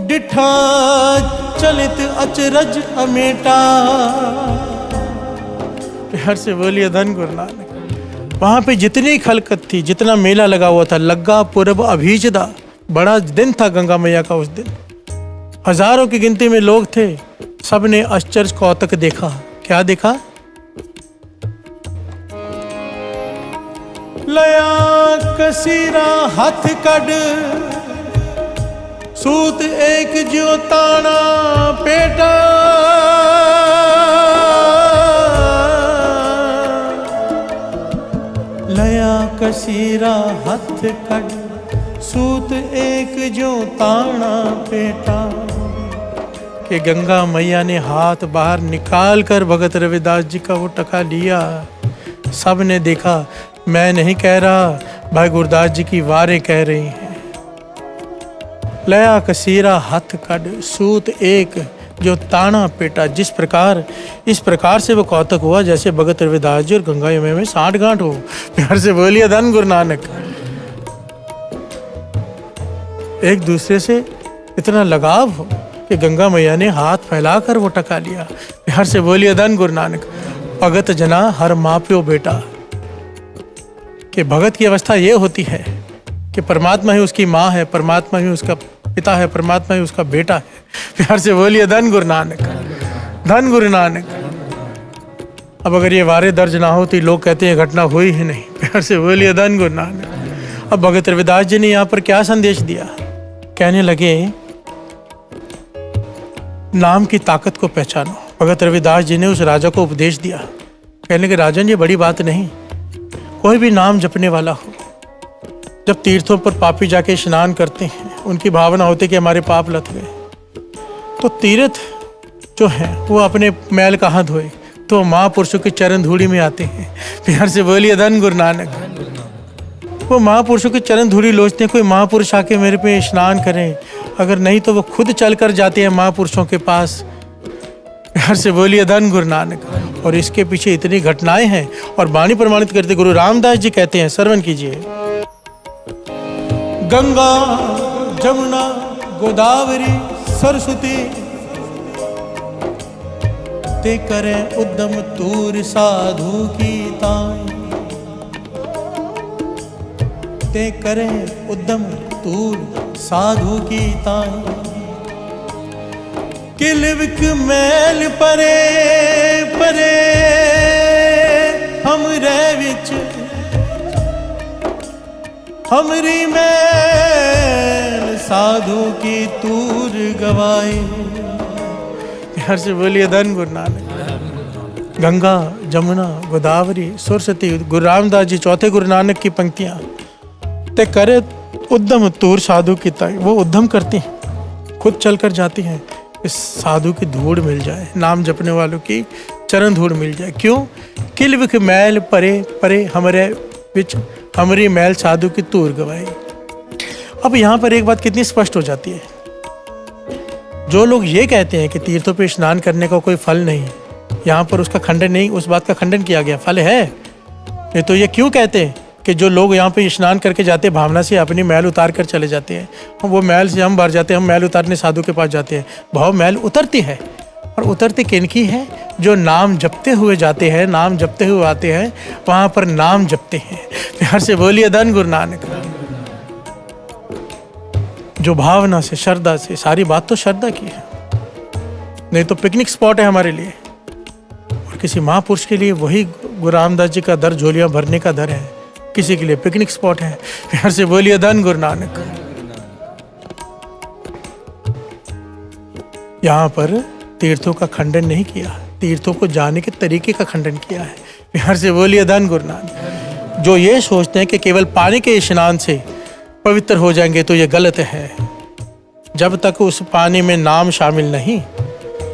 डिठा चलित अचरज अमेटा। प्यार से बोलिए धन गुरु नानक। वहां पे जितनी खलकत थी, जितना मेला लगा हुआ था, लग्गा पूर्व अभीचदा, बड़ा दिन था गंगा मैया का उस दिन। हजारों की गिनती में लोग थे। सबने आश्चर्य कौतक देखा। क्या देखा? लया कसीरा हाथ कड, सूत एक ज्यों ताना पेटा। लया कसीरा हाथ कड, सूत एक ज्यों ताना पेटा। कि गंगा मैया ने हाथ बाहर निकाल कर भगत रविदास जी का वो टका लिया। सब ने देखा। मैं नहीं कह रहा, भाई गुरदास जी की वारें कह रही हैं। लया कसीरा हाथ कड, सूत एक जो ताना पेटा। इस प्रकार से वो कौतक हुआ जैसे भगत रविदास जी और गंगा यमुना में साठ गांठ हो। प्यार से बोलिए धन गुरु नानक। एक दूसरे से इतना लगाव हो कि गंगा मैया ने हाथ फैलाकर वो टका लिया। प्यार से बोलिए धन गुरु नानक। भगत जना हर माँ प्यो बेटा। कि भगत की अवस्था ये होती है कि परमात्मा ही उसकी माँ है, परमात्मा ही उसका पिता है, परमात्मा ही उसका बेटा है। प्यार से बोलिए धन गुरु नानक। धन गुरु नानक। अब अगर ये वारे दर्ज ना हो तो लोग कहते हैं घटना हुई ही नहीं। प्यार से बोलिए धन गुरु नानक। अब भगत रविदास जी ने यहाँ पर क्या संदेश दिया? कहने लगे नाम की ताकत को पहचानो। भगत रविदास जी ने उस राजा को उपदेश दिया। कहने लगे राजन ये बड़ी बात नहीं, कोई भी नाम जपने वाला हो, जब तीर्थों पर पापी जाके स्नान करते हैं, उनकी भावना होती है कि हमारे पाप लथ गए, तो तीर्थ जो है वो अपने मैल कहाँ धोए, तो महापुरुषों के चरण धूड़ी में आते हैं। प्यार से बोलिए धन गुरु नानक। वो महापुरुषों की चरण धूड़ी लोचते हैं। कोई महापुरुष आके मेरे पे स्नान करें, अगर नहीं तो वो खुद चल कर जाते हैं महापुरुषों के पास। प्यार से बोलिए धन गुरु नानक। और इसके पीछे इतनी घटनाएं हैं और वाणी प्रमाणित करते गुरु रामदास जी कहते हैं, श्रवण कीजिए। गंगा जमुना गोदावरी सरस्वती, ते करें उद्यम तूर साधु की ताई। ते करें उद्यम तूर साधु की ताई। किलविक मैल परे परे हमरे विच, हमरी मैल साधु की तूर गवाई। प्यार से बोलिए धन गुरु नानक। गंगा जमुना गोदावरी सरस्वती, गुरु रामदास जी चौथे गुरु नानक की पंक्तियां। ते करे उद्यम तूर साधु की ताई। वो उद्यम करती हैं, खुद चलकर जाती हैं, इस साधु की धूड़ मिल जाए, नाम जपने वालों की चरण धूड़ मिल जाए। क्यों? किल विख मैल परे परे हमरे विच हमरी मैल साधु की तूर गवाई। अब यहाँ पर एक बात कितनी स्पष्ट हो जाती है, जो लोग ये कहते हैं कि तीर्थों पे स्नान करने का कोई फल नहीं, यहाँ पर उसका खंडन नहीं, उस बात का खंडन किया गया। फल है नहीं तो ये क्यों कहते हैं कि जो लोग यहाँ पे स्नान करके जाते हैं भावना से अपनी मैल उतार कर चले जाते हैं, वो मैल से हम भर जाते हैं, हम मैल उतारने साधु के पास जाते हैं। भाव मैल उतरती है, और उतरती किनकी है? जो नाम जपते हुए जाते हैं, नाम जपते हुए आते हैं, वहाँ पर नाम जपते हैं। प्यार से बोलिए धन गुरु नानक। जो भावना से, श्रद्धा से, सारी बात तो श्रद्धा की है, नहीं तो पिकनिक स्पॉट है हमारे लिए, और किसी महापुरुष के लिए वही गुरु रामदास जी का दर झोलियाँ भरने का दर है, किसी के लिए पिकनिक स्पॉट है। प्यार से बोलिए धन गुरु नानक। यहाँ पर तीर्थों का खंडन नहीं किया, तीर्थों को जाने के तरीके का खंडन किया है। प्यार से बोलिए धन गुरु नानक। जो ये सोचते हैं कि केवल पानी के स्नान से पवित्र हो जाएंगे तो ये गलत है। जब तक उस पानी में नाम शामिल नहीं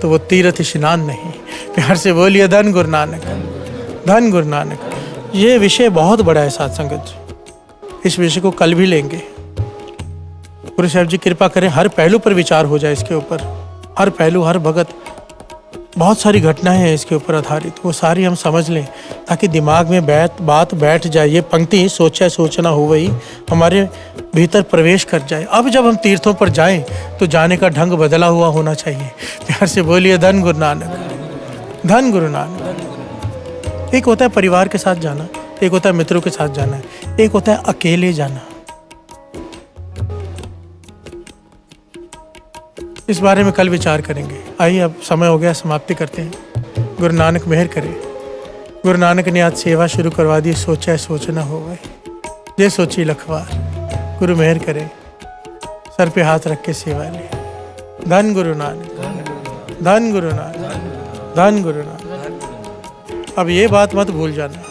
तो वो तीर्थ स्नान नहीं। प्यार से बोलिए धन गुरु नानक, धन गुरु नानक। ये विषय बहुत बड़ा है साथ संगत जी, इस विषय को कल भी लेंगे। गुरु साहब जी कृपा करें हर पहलू पर विचार हो जाए इसके ऊपर, हर पहलू, हर भगत, बहुत सारी घटनाएं हैं इसके ऊपर आधारित, वो सारी हम समझ लें ताकि दिमाग में बात बैठ जाए। ये पंक्ति सोचा सोचना हो गई, हमारे भीतर प्रवेश कर जाए। अब जब हम तीर्थों पर जाएं तो जाने का ढंग बदला हुआ होना चाहिए। प्यार से बोलिए धन गुरु नानक, धन गुरु नानक। एक होता है परिवार के साथ जाना, एक होता है मित्रों के साथ जाना, एक होता है अकेले जाना। इस बारे में कल विचार करेंगे। आइए अब समय हो गया, समाप्ति करते हैं। गुरु नानक मेहर करे। गुरु नानक ने आज सेवा शुरू करवा दी, सोचा सोचना हो गई, ये सोची लखवार। गुरु मेहर करे, सर पे हाथ रख के सेवा ले। धन गुरु नानक, धन गुरु नानक, धन गुरु नानक। अब ये बात मत भूल जाना,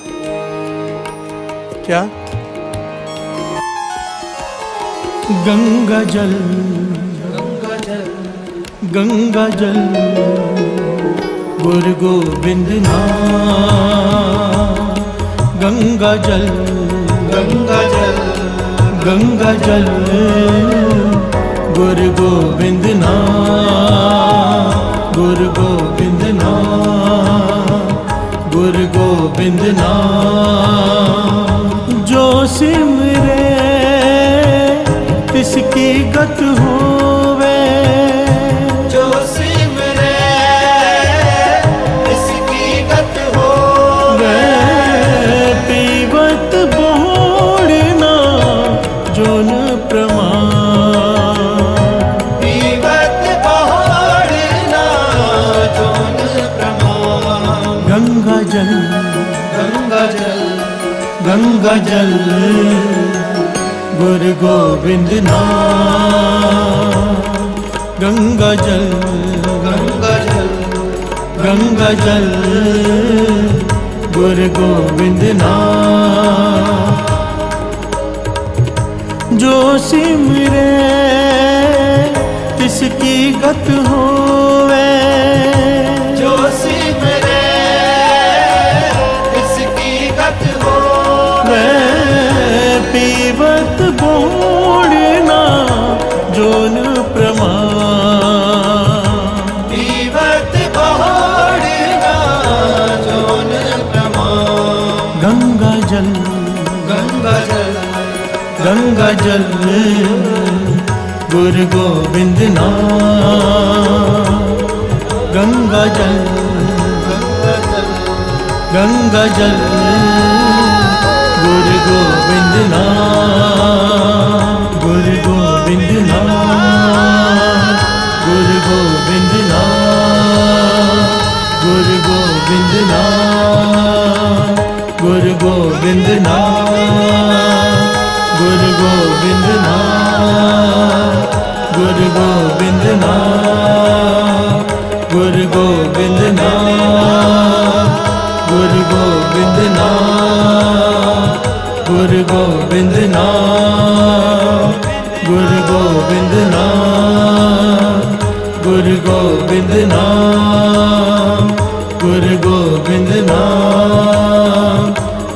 क्या? गंगा जल, गंगा जल गुरु गोविंद नाम। गंगा जल, गंगा जल, गंगा जल गुरु गोविंद नाम। गुरु गोविंद नाम, गुरु गोविंद नाम। जो सिमरे तिसकी गत होवे, जो सिमरे इसकी गत होवे। पीवत बोड़ना जोन प्रमाण। पीवत बोड़ना जोन प्रमाण। गंगा जल, गंगा जल, गंगा जल गुरु गोविंद नाम। गंगा जल, गंगा जल, गंगा जल गुरु गोविंद नाम। जो सिमरे तिसकी गत होवे, जो सिमरे इसकी गत होवे। पीवत बोड़ना जोन प्रमाण। पीवत बोड़ना जोन प्रमाण। गंगा जल, गंगा जल, गंगा जल गुरु गोविंद नाम। गंगा जल, गंगा जल गुरु गोविंद नाम। गुरु गोविंद नाम, गुरु गोविंद नाम, गुरु गोविंद नाम, गुरु गोविंद नाम, गुरु गोविंद नाम, गुरु गोविंद नाम, गुरु गोविंद नाम, गुरु गोविंद नाम, गुरु गोविंद नाम, गुरु गोविंद नाम, गुरु गोविंद नाम, गुरु गोविंद नाम।